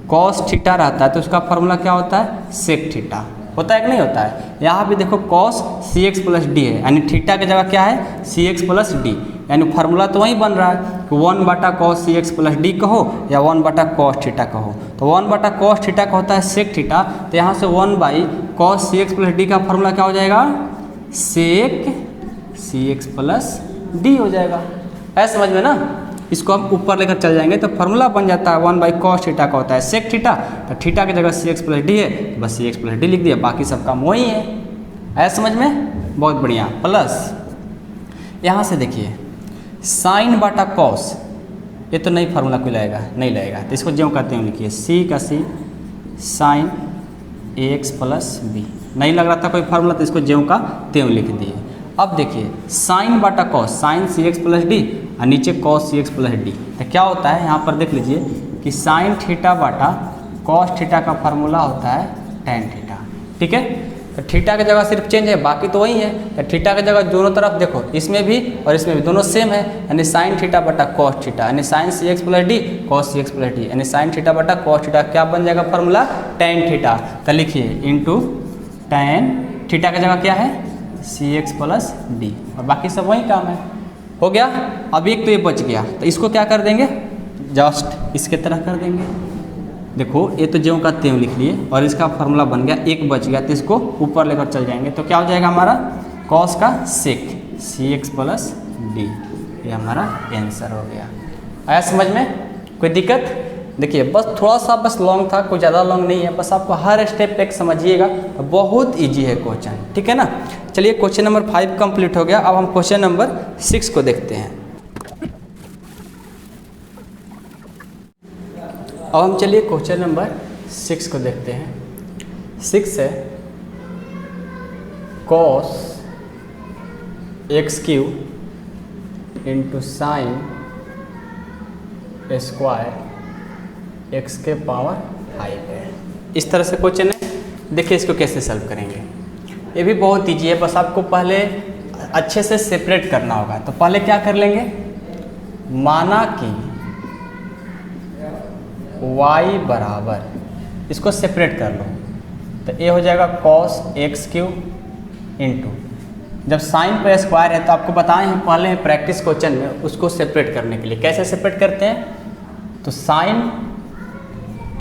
कॉस थीटा रहता है तो उसका फॉर्मूला क्या होता है, सेक थीटा होता है कि नहीं होता है। यहाँ भी देखो कॉस सी एक्स प्लस डी है, यानी थीटा की जगह क्या है, सी एक्स प्लस डी, यानी फार्मूला तो वही बन रहा है कि 1 बटा कॉस सी एक्स प्लस डी कहो या 1 बटा कॉस थीटा कहो। तो 1 बटा कॉस थीटा का होता है सेक थीटा, तो यहाँ से 1 by cos C x plus D का फॉर्मूला क्या हो जाएगा, sec C x plus D हो जाएगा। ऐसा समझ में ना, इसको हम ऊपर लेकर चल जाएंगे तो फार्मूला बन जाता है 1 बाई कॉस थीटा का होता है सेक थीटा, तो थीटा की जगह सी एक्स प्लस डी है, बस सी एक्स प्लस डी लिख दिया, बाकी सब काम वही है। ऐसा समझ में, बहुत बढ़िया। प्लस यहाँ से देखिए साइन बाटा कॉस, ये तो नई फार्मूला कोई लगेगा, नहीं लगेगा, तो इसको ज्यों कहते हैं लिखिए, सी का सी sine a x plus B, नहीं लग रहा था कोई फार्मूला तो इसको ज्यों का त्यों लिख दिए। अब देखिए साइन बाटा cos, sign c x plus D और नीचे कॉस सी एक्स प्लस डी, तो क्या होता है यहाँ पर देख लीजिए कि साइन थीटा बाटा कॉस थीटा का फार्मूला होता है टेन थीटा, ठीक है। तो थीटा की जगह सिर्फ चेंज है, बाकी तो वही है। तो थीटा की जगह दोनों तरफ देखो, इसमें भी और इसमें भी दोनों सेम है, यानी साइन थीटा बटा कॉस थीटा, यानी sign c x plus d cos सी एक्स प्लस डी, यानी साइन थीटा बटा कॉस थीटा क्या बन जाएगा फार्मूला, टेन थीटा। तो लिखिए इंटू टेन थीटा की जगह क्या है, सी एक्स प्लस डी, और बाकी सब वही काम है। हो गया। अब एक तो ये बच गया, तो इसको क्या कर देंगे, जस्ट इसके तरह कर देंगे। देखो ये तो ज्यों का त्यों लिख लिए और इसका फार्मूला बन गया, एक बच गया तो इसको ऊपर लेकर चल जाएंगे, तो क्या हो जाएगा हमारा कॉस का सेक सी एक्स प्लस डी, ये हमारा आंसर हो गया। आया समझ में, कोई दिक्कत? देखिए बस थोड़ा सा बस लॉन्ग था, कोई ज़्यादा लॉन्ग नहीं है, बस आपको हर स्टेप एक समझिएगा, बहुत इजी है क्वेश्चन, ठीक है ना। चलिए क्वेश्चन नंबर 5 कंप्लीट हो गया। अब हम क्वेश्चन नंबर 6 को देखते हैं। अब हम चलिए क्वेश्चन नंबर 6 को देखते हैं। 6 है cos x³ into sine square x के पावर 5 है। इस तरह से क्वेश्चन है। देखिए इसको कैसे सॉल्व करेंगे। ये भी बहुत ईजी है, बस आपको पहले अच्छे से सेपरेट करना होगा। तो पहले क्या कर लेंगे, माना कि y बराबर, इसको सेपरेट कर लो तो ये हो जाएगा cos x³ इंटू, जब साइन पर स्क्वायर है तो आपको बताए हैं पहले प्रैक्टिस क्वेश्चन में उसको सेपरेट करने के लिए। कैसे सेपरेट करते हैं, तो साइन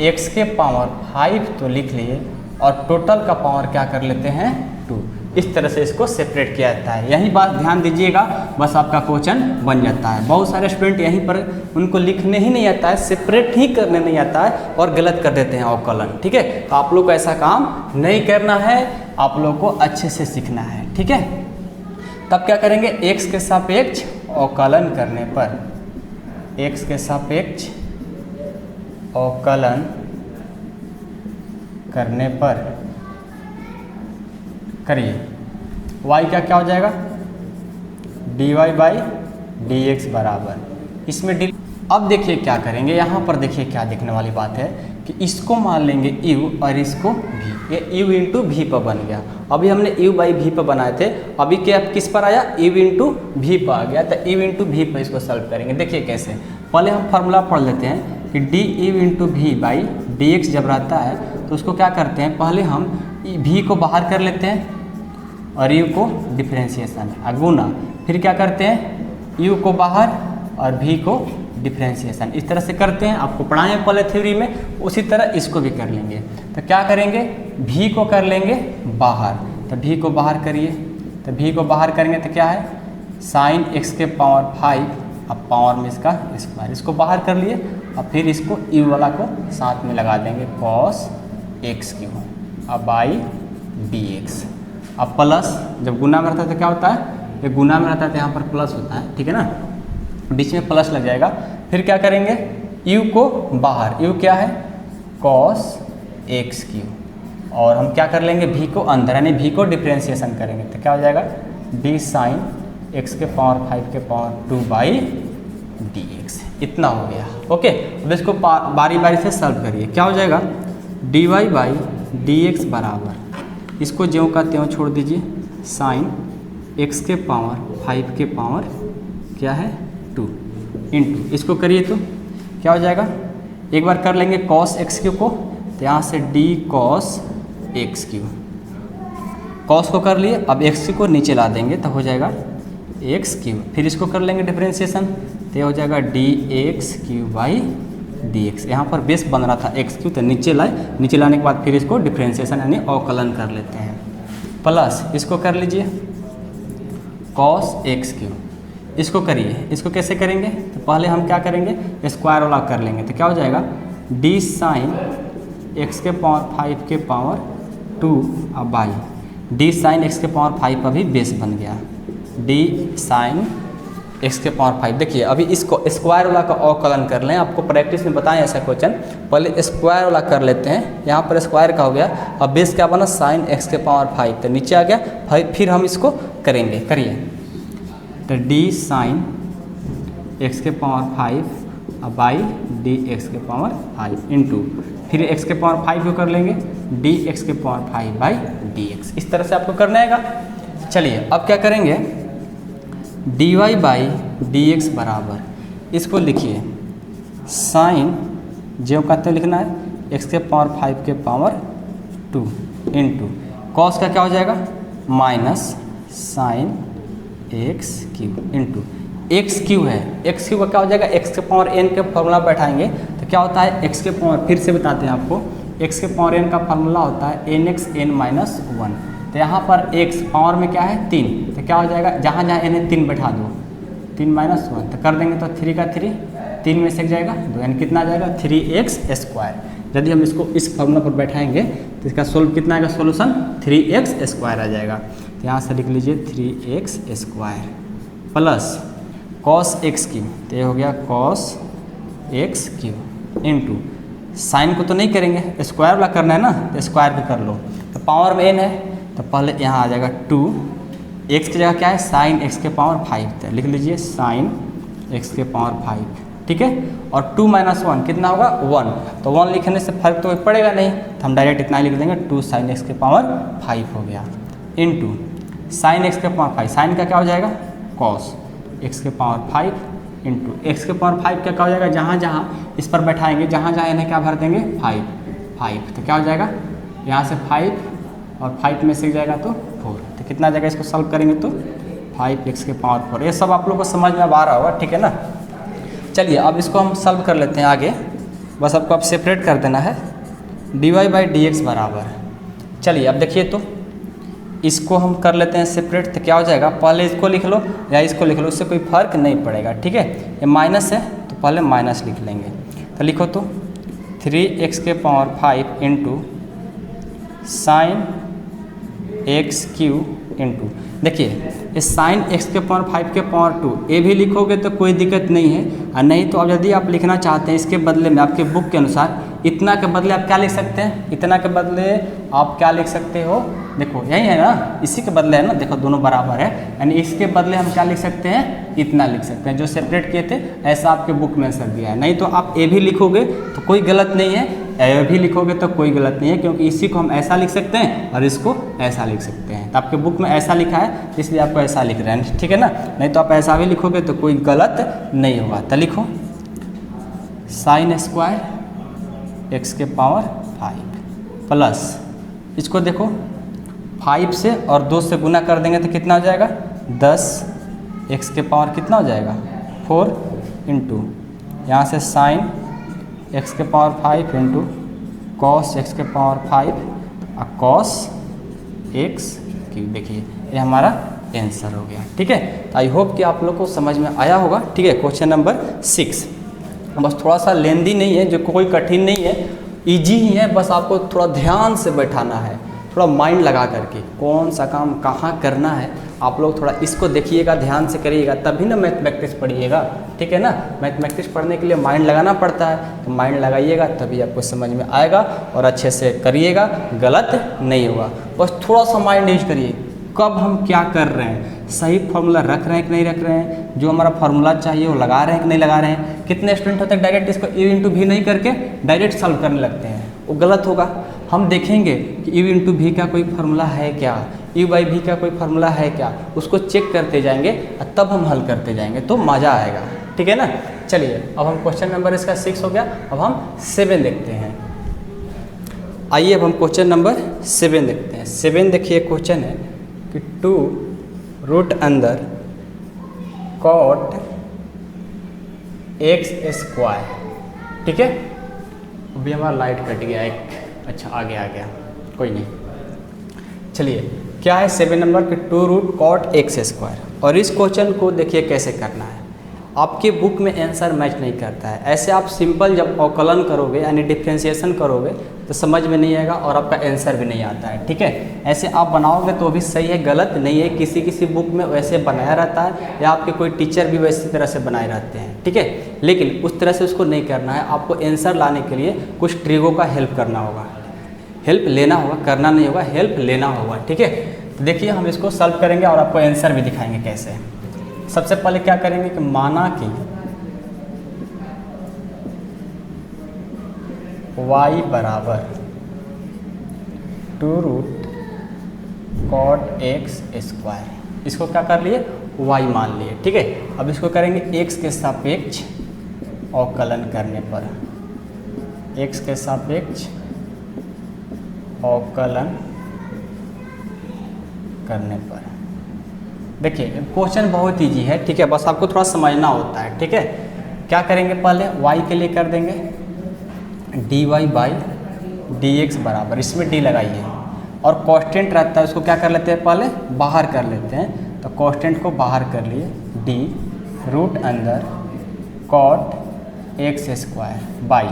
x के पावर 5 तो लिख लिए और टोटल का पावर क्या कर लेते हैं 2। इस तरह से इसको सेपरेट किया जाता है। यही बात ध्यान दीजिएगा, बस आपका क्वेश्चन बन जाता है। बहुत सारे स्टूडेंट यहीं पर उनको लिखने ही नहीं आता है, सेपरेट ही करने नहीं आता है और गलत कर देते हैं अवकलन। ठीक है, तो आप लोग को ऐसा काम नहीं करना है, आप लोग को अच्छे से सीखना है। ठीक है, तब क्या करेंगे, x के सापेक्ष अवकलन करने पर, x के सापेक्ष अवकलन करने पर करिए y का क्या हो जाएगा, dy/dx बराबर इसमें d। अब देखिए क्या करेंगे, यहाँ पर देखिए क्या देखने वाली बात है कि इसको मान लेंगे u और इसको v, ये u इंटू v पर बन गया। अभी हमने u/v पर बनाए थे, अभी क्या किस पर आया, u इंटू v पर आ गया। तो u इंटू v पर इसको सॉल्व करेंगे। देखिए कैसे, पहले हम फार्मूला पढ़ लेते हैं कि du इंटू v/dx जब रहता है तो उसको क्या करते हैं, पहले हम v को बाहर कर लेते हैं और u को डिफ्रेंशिएशन गुना, फिर क्या करते हैं u को बाहर और v को डिफ्रेंशिएशन। इस तरह से करते हैं, आपको पढ़ाए हैं पहले थ्योरी में, उसी तरह इसको भी कर लेंगे। तो क्या करेंगे, v को कर लेंगे बाहर, तो v को बाहर करिए, तो v को बाहर करेंगे तो क्या है, साइन x के पावर 5, अब पावर में इसका स्क्वायर, इसको बाहर कर लिए और फिर इसको u वाला को साथ में लगा देंगे, cos x³ अब /dx। अब प्लस, जब गुना में रहता है तो क्या होता है, ये गुना में रहता है तो यहाँ पर प्लस होता है। ठीक है ना, बीच में प्लस लग जाएगा। फिर क्या करेंगे, u को बाहर, u क्या है cos x³ और हम क्या कर लेंगे v को अंदर, यानी v को डिफ्रेंशिएशन करेंगे तो क्या हो जाएगा, d साइन x के पावर 5 के पावर 2/dx। इतना हो गया। ओके, अब इसको बारी बारी से सॉल्व करिए। क्या हो जाएगा, dy/dx बराबर, इसको ज्यों का त्यों छोड़ दीजिए, साइन x के पावर 5 के पावर क्या है 2 इंटू, इसको करिए तो क्या हो जाएगा, एक बार कर लेंगे cos x³ को, तो यहाँ से d cos x³, cos को कर लिए, अब x³ को नीचे ला देंगे तो हो जाएगा x³, फिर इसको कर लेंगे डिफ्रेंशिएशन तो ये हो जाएगा dx³/dx। यहाँ पर बेस बन रहा था x³ तो नीचे लाए, नीचे लाने के बाद फिर इसको डिफ्रेंशिएशन यानी अवकलन कर लेते हैं, प्लस इसको कर लीजिए cos x³, इसको करिए। इसको कैसे करेंगे, तो पहले हम क्या करेंगे, स्क्वायर वाला कर लेंगे तो क्या हो जाएगा, d साइन x के पावर 5 के पावर 2 अब बाई d साइन x के पावर 5 अभी बेस बन गया, d साइन x के पावर 5। देखिए अभी इसको स्क्वायर वाला का अवकलन कर लें, आपको प्रैक्टिस में बताएं ऐसा क्वेश्चन। पहले स्क्वायर वाला कर लेते हैं, यहाँ पर स्क्वायर का हो गया, अब बेस क्या बना, साइन x के पावर 5 तो नीचे आ गया, फिर हम इसको करेंगे, करिए तो d साइन x के पावर 5 अब बाई डी एक्स के पावर 5 इंटू फिर x के पावर 5 को कर लेंगे dx के पावर 5/dx। इस तरह से आपको करना है। चलिए अब क्या करेंगे, dy/dx बराबर, इसको लिखिए साइन जो कहते लिखना है x के पावर 5 के पावर 2 इंटू कॉस का क्या हो जाएगा minus sign x³ into x³ है, x³ का क्या हो जाएगा, x के पावर n के फॉर्मूला बैठाएंगे तो क्या होता है x के पावर, फिर से बताते हैं आपको, x के पावर n का फार्मूला होता है nx n-1। तो यहाँ पर x पावर में क्या है 3, तो क्या हो जाएगा, जहाँ जहाँ n है 3 बैठा दो, 3-1 तो कर देंगे तो 3 का 3, 3 में से जाएगा 2, यानी कितना जाएगा 3x²। यदि हम इसको इस फॉर्मूला पर बैठाएंगे तो इसका सोल्व कितना आएगा, सोल्यूशन 3x² आ जाएगा। तो यहाँ से लिख लीजिए 3x² प्लस cos x³ तो ये हो गया cos x³ इंटू साइन को तो नहीं करेंगे, स्क्वायर वाला करना है ना, तो स्क्वायर भी कर लो। तो पावर में n है तो पहले यहाँ आ जाएगा 2, x की जगह क्या है साइन x के पावर 5, तो लिख लीजिए साइन x के पावर 5, ठीक है। और 2 - 1 कितना होगा 1, तो 1 लिखने से फर्क तो पड़ेगा नहीं, तो हम डायरेक्ट इतना लिख देंगे 2 साइन x के पावर 5 हो गया, इनटू साइन x के पावर 5, साइन का क्या हो जाएगा कॉस x के पावर 5 इंटू एक्स के पावर 5 का क्या हो जाएगा, जहाँ जहाँ इस पर बैठाएंगे, जहाँ जहाँ इन्हें क्या भर देंगे 5, तो क्या हो जाएगा यहाँ से 5 और 5 में से जाएगा तो 4, तो कितना आ जाएगा, इसको सॉल्व करेंगे तो 5x के पावर 4। ये सब आप लोग को समझ में अब आ रहा होगा, ठीक है ना। चलिए अब इसको हम सॉल्व कर लेते हैं आगे, बस आपको अब सेपरेट कर देना है, dy/dx बराबर। चलिए अब देखिए तो इसको हम कर लेते हैं सेपरेट, तो क्या हो जाएगा, पहले इसको लिख लो या इसको लिख लो, उससे कोई फर्क नहीं पड़ेगा, ठीक है। ये माइनस है तो पहले माइनस लिख लेंगे, तो लिखो तो 3x के power 5 into sine x³ into, देखिए इस साइन x के पावर 5 के पावर 2 ये भी लिखोगे तो कोई दिक्कत नहीं है, और नहीं तो अब यदि आप लिखना चाहते हैं इसके बदले में आपके बुक के अनुसार इतना के बदले आप क्या लिख सकते हैं, इतना के बदले आप क्या लिख सकते हो, देखो यही है ना, इसी के बदले है ना, देखो दोनों बराबर है, यानी इसके बदले हम क्या लिख सकते हैं, इतना लिख सकते हैं, जो सेपरेट किए थे ऐसा आपके बुक में आंसर दिया है। नहीं तो आप ए भी लिखोगे तो कोई गलत नहीं है, ए भी लिखोगे तो कोई गलत नहीं है, क्योंकि इसी को हम ऐसा लिख सकते हैं और इसको ऐसा लिख सकते हैं, तो आपके बुक में ऐसा लिखा है इसलिए आपको ऐसा लिख रहे हैं, ठीक है ना। नहीं तो आप ऐसा भी लिखोगे तो कोई गलत नहीं होगा। तो लिखो साइन स्क्वायर x के पावर 5 प्लस, इसको देखो 5 से और 2 से गुना कर देंगे तो कितना हो जाएगा 10 x के पावर कितना हो जाएगा 4 इंटू यहाँ से साइन x के पावर 5 इंटू कॉस x के पावर 5 और कॉस x³। देखिए ये हमारा आंसर हो गया, ठीक है। तो आई होप कि आप लोग को समझ में आया होगा, ठीक है। क्वेश्चन नंबर 6 बस थोड़ा सा लेंदी नहीं है, जो कोई कठिन नहीं है, इजी ही है, बस आपको थोड़ा ध्यान से बैठाना है, थोड़ा माइंड लगा करके कौन सा काम कहाँ करना है, आप लोग थोड़ा इसको देखिएगा, ध्यान से करिएगा, तभी ना मैथमेटिक्स पढ़िएगा, ठीक है ना। मैथमेटिक्स पढ़ने के लिए माइंड लगाना पड़ता है, तो माइंड लगाइएगा तभी आपको समझ में आएगा और अच्छे से करिएगा, गलत नहीं होगा। बस थोड़ा सा माइंड यूज करिए, कब हम क्या कर रहे हैं, सही फार्मूला रख रहे हैं कि नहीं रख रहे हैं, जो हमारा फार्मूला चाहिए वो लगा रहे हैं कि नहीं लगा रहे हैं। कितने स्टूडेंट होते हैं डायरेक्ट इसको u इंटू भी नहीं करके डायरेक्ट सॉल्व करने लगते हैं, वो गलत होगा। हम देखेंगे कि u इंटू भी का कोई फार्मूला है क्या, u/v का कोई फार्मूला है क्या, उसको चेक करते जाएंगे और तब हम हल करते जाएंगे तो मज़ा आएगा, ठीक है ना। चलिए अब हम क्वेश्चन नंबर इसका 6 हो गया, अब हम 7 देखते हैं। आइए अब हम क्वेश्चन नंबर 7 देखते हैं। 7 देखिए क्वेश्चन है कि 2 रूट अंदर कॉट x², ठीक है। अभी हमारा लाइट कट गया एक, अच्छा आ गया कोई नहीं। चलिए क्या है 7 नंबर के 2 रूट कॉट x², और इस क्वेश्चन को देखिए कैसे करना है। आपके बुक में आंसर मैच नहीं करता है, ऐसे आप सिंपल जब अवकलन करोगे यानी डिफ्रेंशिएशन करोगे तो समझ में नहीं आएगा और आपका आंसर भी नहीं आता है, ठीक है। ऐसे आप बनाओगे तो भी सही है, गलत नहीं है। किसी बुक में वैसे बनाया रहता है या आपके कोई टीचर भी वैसी तरह से बनाए रहते हैं, ठीक है। लेकिन उस तरह से उसको नहीं करना है, आपको आंसर लाने के लिए कुछ ट्रिगों का हेल्प करना होगा, हेल्प लेना होगा, करना नहीं होगा, हेल्प लेना होगा, ठीक है। तो देखिए हम इसको सॉल्व करेंगे और आपको आंसर भी दिखाएंगे कैसे। सबसे पहले क्या करेंगे कि माना कि y बराबर 2 रूट कॉट x², इसको क्या कर लिए y मान लिए, ठीक है। अब इसको करेंगे x के सापेक्ष अवकलन करने पर, x के सापेक्ष अवकलन करने पर। देखिए क्वेश्चन बहुत इजी है, ठीक है, बस आपको थोड़ा समझना होता है, ठीक है। क्या करेंगे पहले y के लिए कर देंगे dy/dx बराबर, इसमें d लगाइए और कांस्टेंट रहता है उसको क्या कर लेते हैं पहले बाहर कर लेते हैं, तो कांस्टेंट को बाहर कर लिए d रूट अंदर कॉट x² बाई।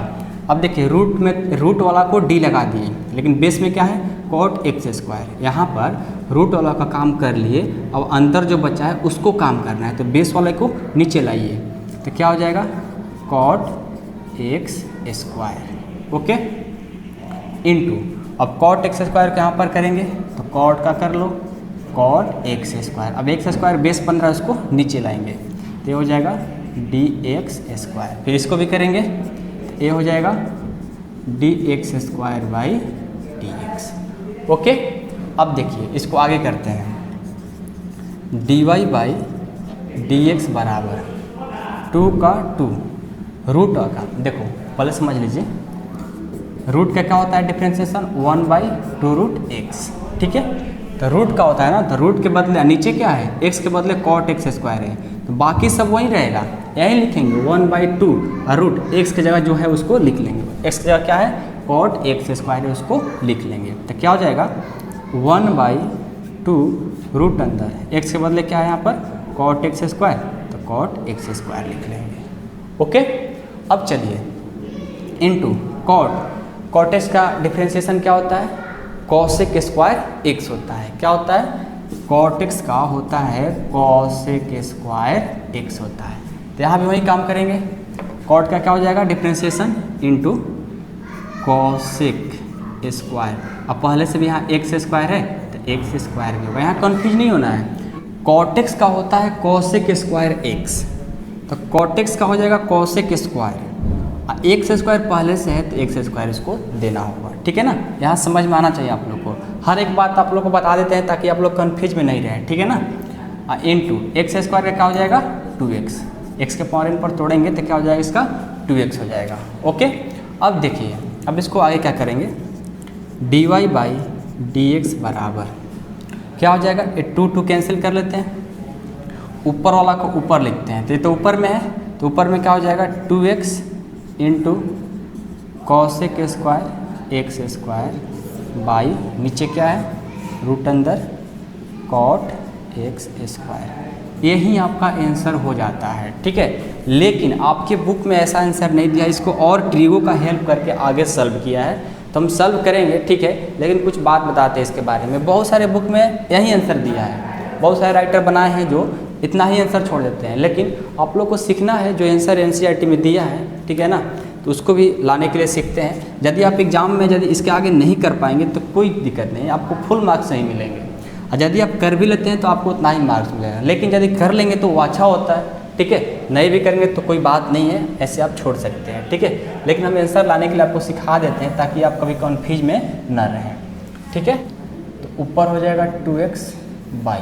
अब देखिए रूट वाला को d लगा दिए, लेकिन बेस में क्या है कॉट x², यहाँ पर रूट वाला का काम कर लिए, अब अंदर जो बचा है उसको काम करना है, तो बेस वाले को नीचे लाइए, तो क्या हो जाएगा कॉट x², ओके, इनटू अब कॉट एक्स स्क्वायर को यहाँ पर करेंगे तो कॉट का कर लो कॉट एक्स स्क्वायर। अब एक्स स्क्वायर बेस 15 उसको नीचे लाएंगे तो ये हो जाएगा डी एक्स स्क्वायर। फिर इसको भी करेंगे तो ये हो जाएगा D X square by D X. Okay, अब देखिए इसको आगे करते हैं। D Y by D x बराबर 2 का 2 रूट का, देखो पहले समझ लीजिए रूट का क्या होता है डिफ्रेंसिएशन 1/2 रूट एक्स। ठीक है, तो रूट का होता है ना, तो रूट के बदले नीचे क्या है एक्स के बदले कॉट एक्स स्क्वायर है, तो बाकी सब वही रहेगा, यही लिखेंगे 1/2 और रूट एक्स की जगह जो है उसको लिख लेंगे। एक्स की जगह क्या है कॉट एक्स स्क्वायर है उसको लिख लेंगे, तो क्या हो जाएगा 1/2 रूट अंदर एक्स के बदले क्या है यहाँ पर कॉट एक्स स्क्वायर, तो कॉट एक्स स्क्वायर लिख लेंगे। ओके, अब चलिए इनटू कॉट एक्स का डिफ्रेंसिएशन क्या होता है कॉसेक स्क्वायर एक्स होता है। क्या होता है कॉट एक्स का होता है कॉसेक स्क्वायर एक्स होता है, तो यहाँ भी वही काम करेंगे। कॉट का क्या हो जाएगा डिफ्रेंसिएशन इनटू कॉसेक स्क्वायर। अब पहले से भी यहाँ एक्स स्क्वायर है तो एक्स स्क्वायर भी होगा, यहाँ कन्फ्यूज नहीं होना है। कॉट एक्स का होता है कॉसेक स्क्वायर एक्स, तो कॉट एक्स का हो जाएगा कॉसेक स्क्वायर, एक्स स्क्वायर पहले से है तो एक्स स्क्वायर इसको देना होगा। ठीक है ना, यहाँ समझ में आना चाहिए आप लोग को, हर एक बात आप लोग को बता देते हैं ताकि आप लोग कन्फ्यूज में नहीं रहे। ठीक है ना, इनटू एक्स स्क्वायर का क्या हो जाएगा 2x, एक्स के पावर इन पर तोड़ेंगे तो क्या हो जाएगा इसका 2x हो जाएगा। ओके, अब देखिए अब इसको आगे क्या करेंगे D Y by D x बराबर क्या हो जाएगा, 2 कैंसिल कर लेते हैं, ऊपर वाला को ऊपर लिखते हैं, तो ये तो ऊपर में है तो ऊपर में क्या हो जाएगा 2x into cosec square X square by नीचे क्या है रूट अंदर कॉट एक्स स्क्वायर। यही आपका आंसर हो जाता है। ठीक है, लेकिन आपके बुक में ऐसा आंसर नहीं दिया, इसको और ट्रिगो का हेल्प करके आगे सॉल्व किया है, तो हम सॉल्व करेंगे। ठीक है, लेकिन कुछ बात बताते हैं इसके बारे में। बहुत सारे बुक में यही आंसर दिया है, बहुत सारे राइटर बनाए हैं जो इतना ही आंसर छोड़ देते हैं, लेकिन आप लोग को सीखना है जो आंसर एनसीईआरटी में दिया है। ठीक है ना, तो उसको भी लाने के लिए सीखते हैं। यदि आप एग्जाम में यदि इसके आगे नहीं कर पाएंगे तो कोई दिक्कत नहीं, आपको फुल मार्क्स नहीं मिलेंगे, और यदि आप कर भी लेते हैं तो आपको उतना ही मार्क्स मिलेगा, लेकिन यदि कर लेंगे तो वो अच्छा होता है। ठीक है, नहीं भी करेंगे तो कोई बात नहीं है, ऐसे आप छोड़ सकते हैं। ठीक है, लेकिन हम आंसर लाने के लिए आपको सिखा देते हैं ताकि आप कभी कन्फ्यूज में न रहें। ठीक है, तो ऊपर हो जाएगा 2x बाई,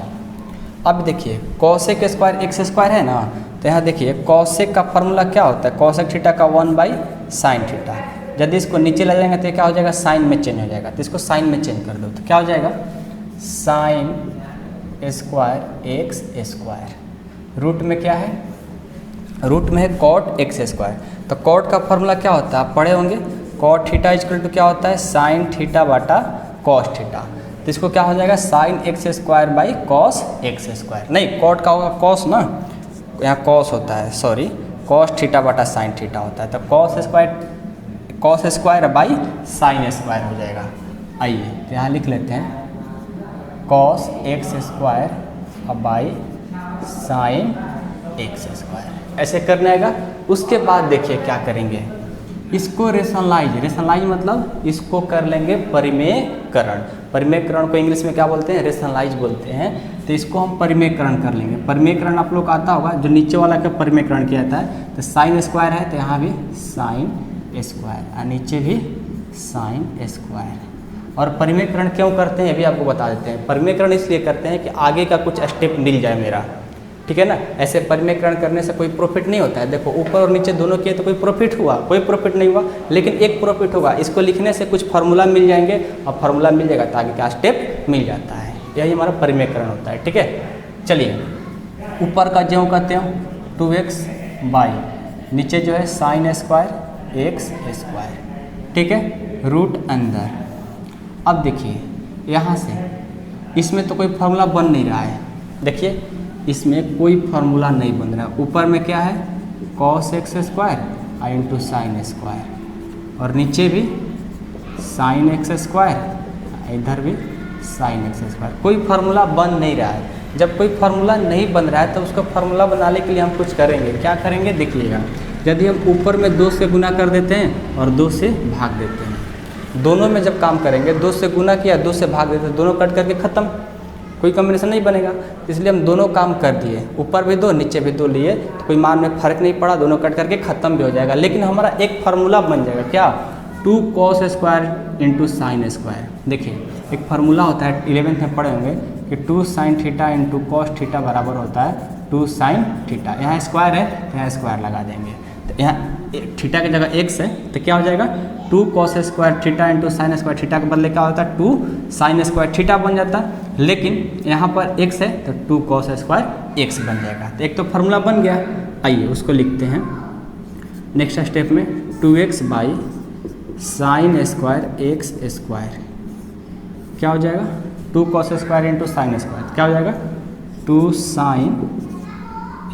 अब देखिए कॉसेक स्क्वायर एक्स स्क्वायर है ना, तो यहाँ देखिए कॉसेक का फार्मूला क्या होता है कॉसेक थीटा का 1/sin थीटा। यदि इसको नीचे ले जाएंगे तो क्या हो जाएगा साइन में चेंज हो जाएगा, तो इसको साइन में चेंज कर दो तो क्या हो जाएगा sine square X square. Root में क्या है रूट में है कॉट एक्स स्क्वायर, तो कॉट का फार्मूला क्या होता है आप पढ़े होंगे कॉट थीटा इक्वल टू क्या होता है साइन थीटा बटा कॉस थीटा। तो इसको क्या हो जाएगा sine x square by cos x square, नहीं कॉट का होगा कॉस ना, यहाँ कॉस होता है सॉरी कॉस थीटा बटा साइन थीटा होता है, तो cos square by sine square हो जाएगा। आइए तो यहाँ लिख लेते हैं cos x square by sine x square, ऐसे करना है। उसके बाद देखिए क्या करेंगे इसको रेशनलाइज मतलब इसको कर लेंगे परिमेयकरण। परिमेयकरण को इंग्लिश में क्या बोलते हैं रेशनलाइज बोलते हैं, तो इसको हम परिमेयकरण कर लेंगे। परिमेयकरण आप लोग को आता होगा जो नीचे वाला का परिमेयकरण किया जाता है, तो साइन स्क्वायर है तो यहाँ भी साइन स्क्वायर और नीचे भी साइन स्क्वायर। और परिमेयकरण क्यों करते हैं ये भी आपको बता देते हैं। परिमेयकरण इसलिए करते हैं कि आगे का कुछ स्टेप मिल जाए मेरा, ठीक है ना। ऐसे परिमेयकरण करने से कोई प्रॉफिट नहीं होता है। देखो ऊपर और नीचे दोनों किए तो कोई प्रॉफिट हुआ, कोई प्रॉफिट नहीं हुआ, लेकिन एक प्रॉफिट होगा, इसको लिखने से कुछ फार्मूला मिल जाएंगे और फार्मूला मिल जाएगा तो आगे का स्टेप मिल जाता है। यही हमारा परिमेयकरण होता है, ठीक है। चलिए ऊपर का जो कहते हो 2x बाई नीचे जो है साइन स्क्वायर एक्स स्क्वायर, ठीक है, रूट अंदर। अब देखिए यहाँ से इसमें तो कोई फार्मूला बन नहीं रहा है, देखिए इसमें कोई फार्मूला नहीं बन रहा है। ऊपर में क्या है cos x square into sine square और नीचे भी साइन एक्स स्क्वायर, इधर भी साइन एक्स स्क्वायर। कोई फार्मूला बन नहीं रहा है। जब कोई फार्मूला नहीं बन रहा है तो उसका फार्मूला बनाने के लिए हम कुछ करेंगे। क्या करेंगे देखिएगा, यदि हम ऊपर में 2 से गुना कर देते हैं और 2 से भाग देते हैं, दोनों में जब काम करेंगे 2 से गुना किया 2 से भाग देते हैं, दोनों कट करके ख़त्म, कोई कॉम्बिनेशन नहीं बनेगा। इसलिए हम दोनों काम कर दिए, ऊपर भी 2 नीचे भी 2 लिए, तो कोई मान में फ़र्क नहीं पड़ा, दोनों कट करके ख़त्म भी हो जाएगा। लेकिन हमारा एक फार्मूला बन जाएगा, क्या? 2 cos square into sine square. देखिए एक फार्मूला होता है, 11th में पढ़े होंगे कि 2 sin theta into cos theta बराबर होता है 2 sin थीटा। यहाँ स्क्वायर है तो यहाँ स्क्वायर लगा देंगे, तो यहाँ थीटा की जगह x है तो क्या हो जाएगा 2 cos square theta into sine square theta के बदले क्या होता है 2 sin स्क्वायर थीटा बन जाता है। लेकिन यहाँ पर x है तो 2 cos स्क्वायर x बन जाएगा। तो एक तो फार्मूला बन गया। आइए उसको लिखते हैं नेक्स्ट स्टेप में, 2x by sine square x square क्या हो जाएगा 2 cos square into sine square क्या हो जाएगा 2 sin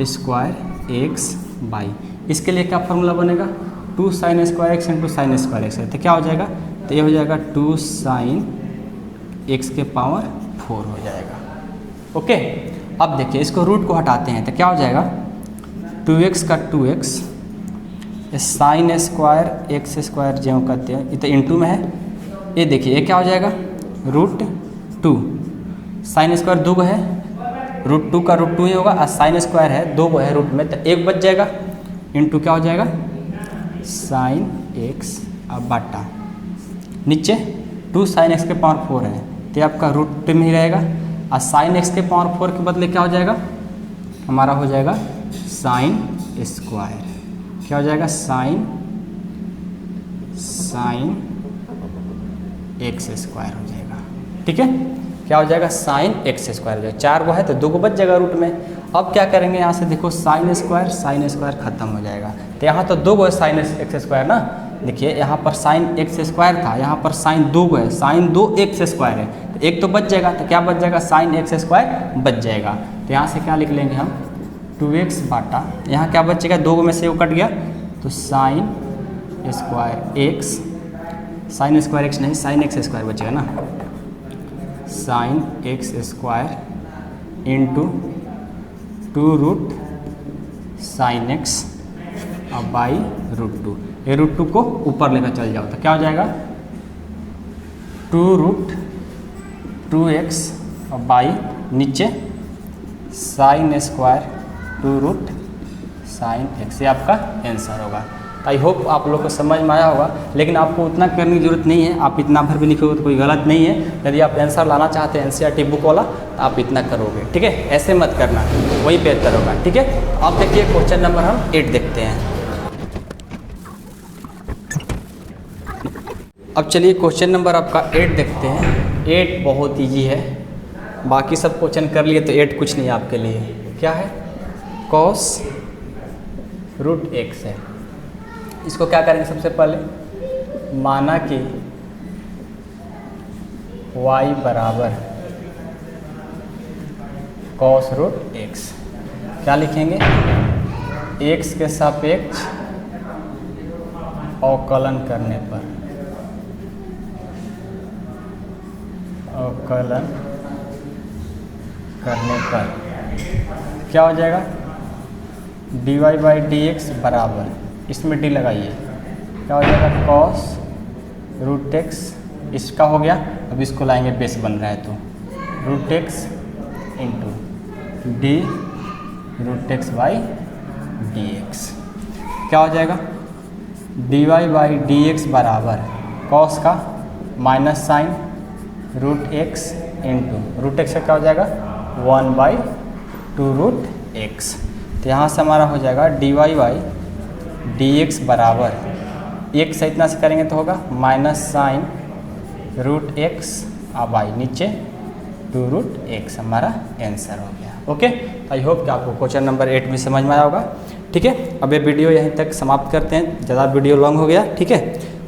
स्क्वायर x बाई, इसके लिए क्या फार्मूला बनेगा 2 sin square x into sine square x है, तो क्या हो जाएगा, तो ये हो जाएगा 2 sin x के पावर 4 हो जाएगा। ओके, अब देखिए इसको रूट को हटाते हैं तो क्या हो जाएगा 2x का 2x sign square x square जो कहते हैं, ये तो इंटू में है, ये देखिए ये क्या हो जाएगा √2, साइन स्क्वायर 2 है, √2 का √2 ही होगा, और साइन स्क्वायर है 2 है रूट में, तो 1 बच जाएगा, इंटू क्या हो जाएगा साइन x अब बाटा नीचे 2 sin x के पावर 4 है, तो आपका √2 में ही रहेगा, और साइन x के पावर 4 के बदले क्या हो जाएगा हमारा हो जाएगा साइन स्क्वायर, क्या हो जाएगा साइन x स्क्वायर हो जाएगा। ठीक है, क्या हो जाएगा साइन x स्क्वायर हो जाएगा, 4 वो है तो 2 को बच जाएगा रूट में। अब क्या करेंगे यहाँ से देखो साइन स्क्वायर खत्म हो जाएगा, तो यहाँ तो 2 है साइन x स्क्वायर ना, देखिए यहाँ पर साइन x स्क्वायर था, यहाँ पर साइन 2 है, साइन 2x स्क्वायर है, तो 1 तो बच जाएगा, तो क्या बच जाएगा साइन x स्क्वायर बच जाएगा। तो यहाँ से क्या लिख लेंगे हम 2x बाटा, यहाँ क्या बचेगा 2 में से वो कट गया, तो sine square x, sine square x नहीं साइन x स्क्वायर बचेगा ना, sine x square into 2 root sine x अब बाई √2, ये √2 को ऊपर लेकर चल जाओ तो क्या हो जाएगा 2 रूट 2x और बाई नीचे sine square 2 root sine x, ये आपका आंसर होगा। आई होप आप लोग को समझ में आया होगा, लेकिन आपको उतना करने की जरूरत नहीं है, आप इतना भर भी लिखोगे तो कोई गलत नहीं है। यदि आप आंसर लाना चाहते हैं एनसीईआरटी बुक वाला तो आप इतना करोगे, ठीक है, ऐसे मत करना, वही बेहतर होगा। ठीक है, अब देखिए क्वेश्चन नंबर हम 8 देखते हैं। अब चलिए क्वेश्चन नंबर आपका 8 देखते हैं। 8 बहुत ईजी है, बाकी सब क्वेश्चन कर लिए तो 8 कुछ नहीं आपके लिए। क्या है cos √x है। इसको क्या करेंगे सबसे पहले, माना कि y बराबर cos √x, क्या लिखेंगे x के सापेक्ष अवकलन करने पर, अवकलन करने पर क्या हो जाएगा dy/dx बराबर, इसमें d लगाइए, क्या हो जाएगा cos √x, इसका हो गया, अब इसको लाएंगे बेस बन रहा है तो √x इंटू d √x/dx, क्या हो जाएगा dy/dx बराबर cos का minus sine √x into √x का क्या हो जाएगा 1/2√x। तो यहाँ से हमारा हो जाएगा dy/dx बराबर, एक से इतना से करेंगे तो होगा माइनस साइन √x बाई नीचे 2√x, हमारा आंसर हो गया। ओके, आई होप कि आपको क्वेश्चन नंबर 8 भी समझ में आया होगा। ठीक है, अब ये वीडियो यहीं तक समाप्त करते हैं, ज़्यादा वीडियो लॉन्ग हो गया। ठीक है,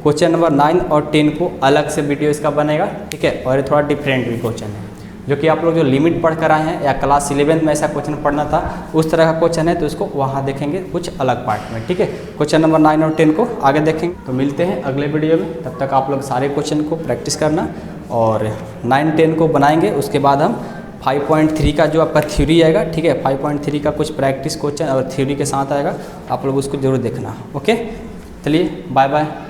क्वेश्चन नंबर 9 और 10 को अलग से वीडियो इसका बनेगा। ठीक है, और ये थोड़ा डिफरेंट भी क्वेश्चन है, जो कि आप लोग जो लिमिट पढ़ कर आए हैं या क्लास 11 में ऐसा क्वेश्चन पढ़ना था उस तरह का क्वेश्चन है, तो इसको वहाँ देखेंगे कुछ अलग पार्ट में। ठीक है, क्वेश्चन नंबर 9 और 10 को आगे देखेंगे। तो मिलते हैं अगले वीडियो में, तब तक आप लोग सारे क्वेश्चन को प्रैक्टिस करना और 9-10 को बनाएंगे, उसके बाद हम 5.3 का जो आपका थ्योरी आएगा, ठीक है, 5.3 का कुछ प्रैक्टिस क्वेश्चन और थ्योरी के साथ आएगा, आप लोग उसको जरूर देखना। ओके, चलिए बाय बाय।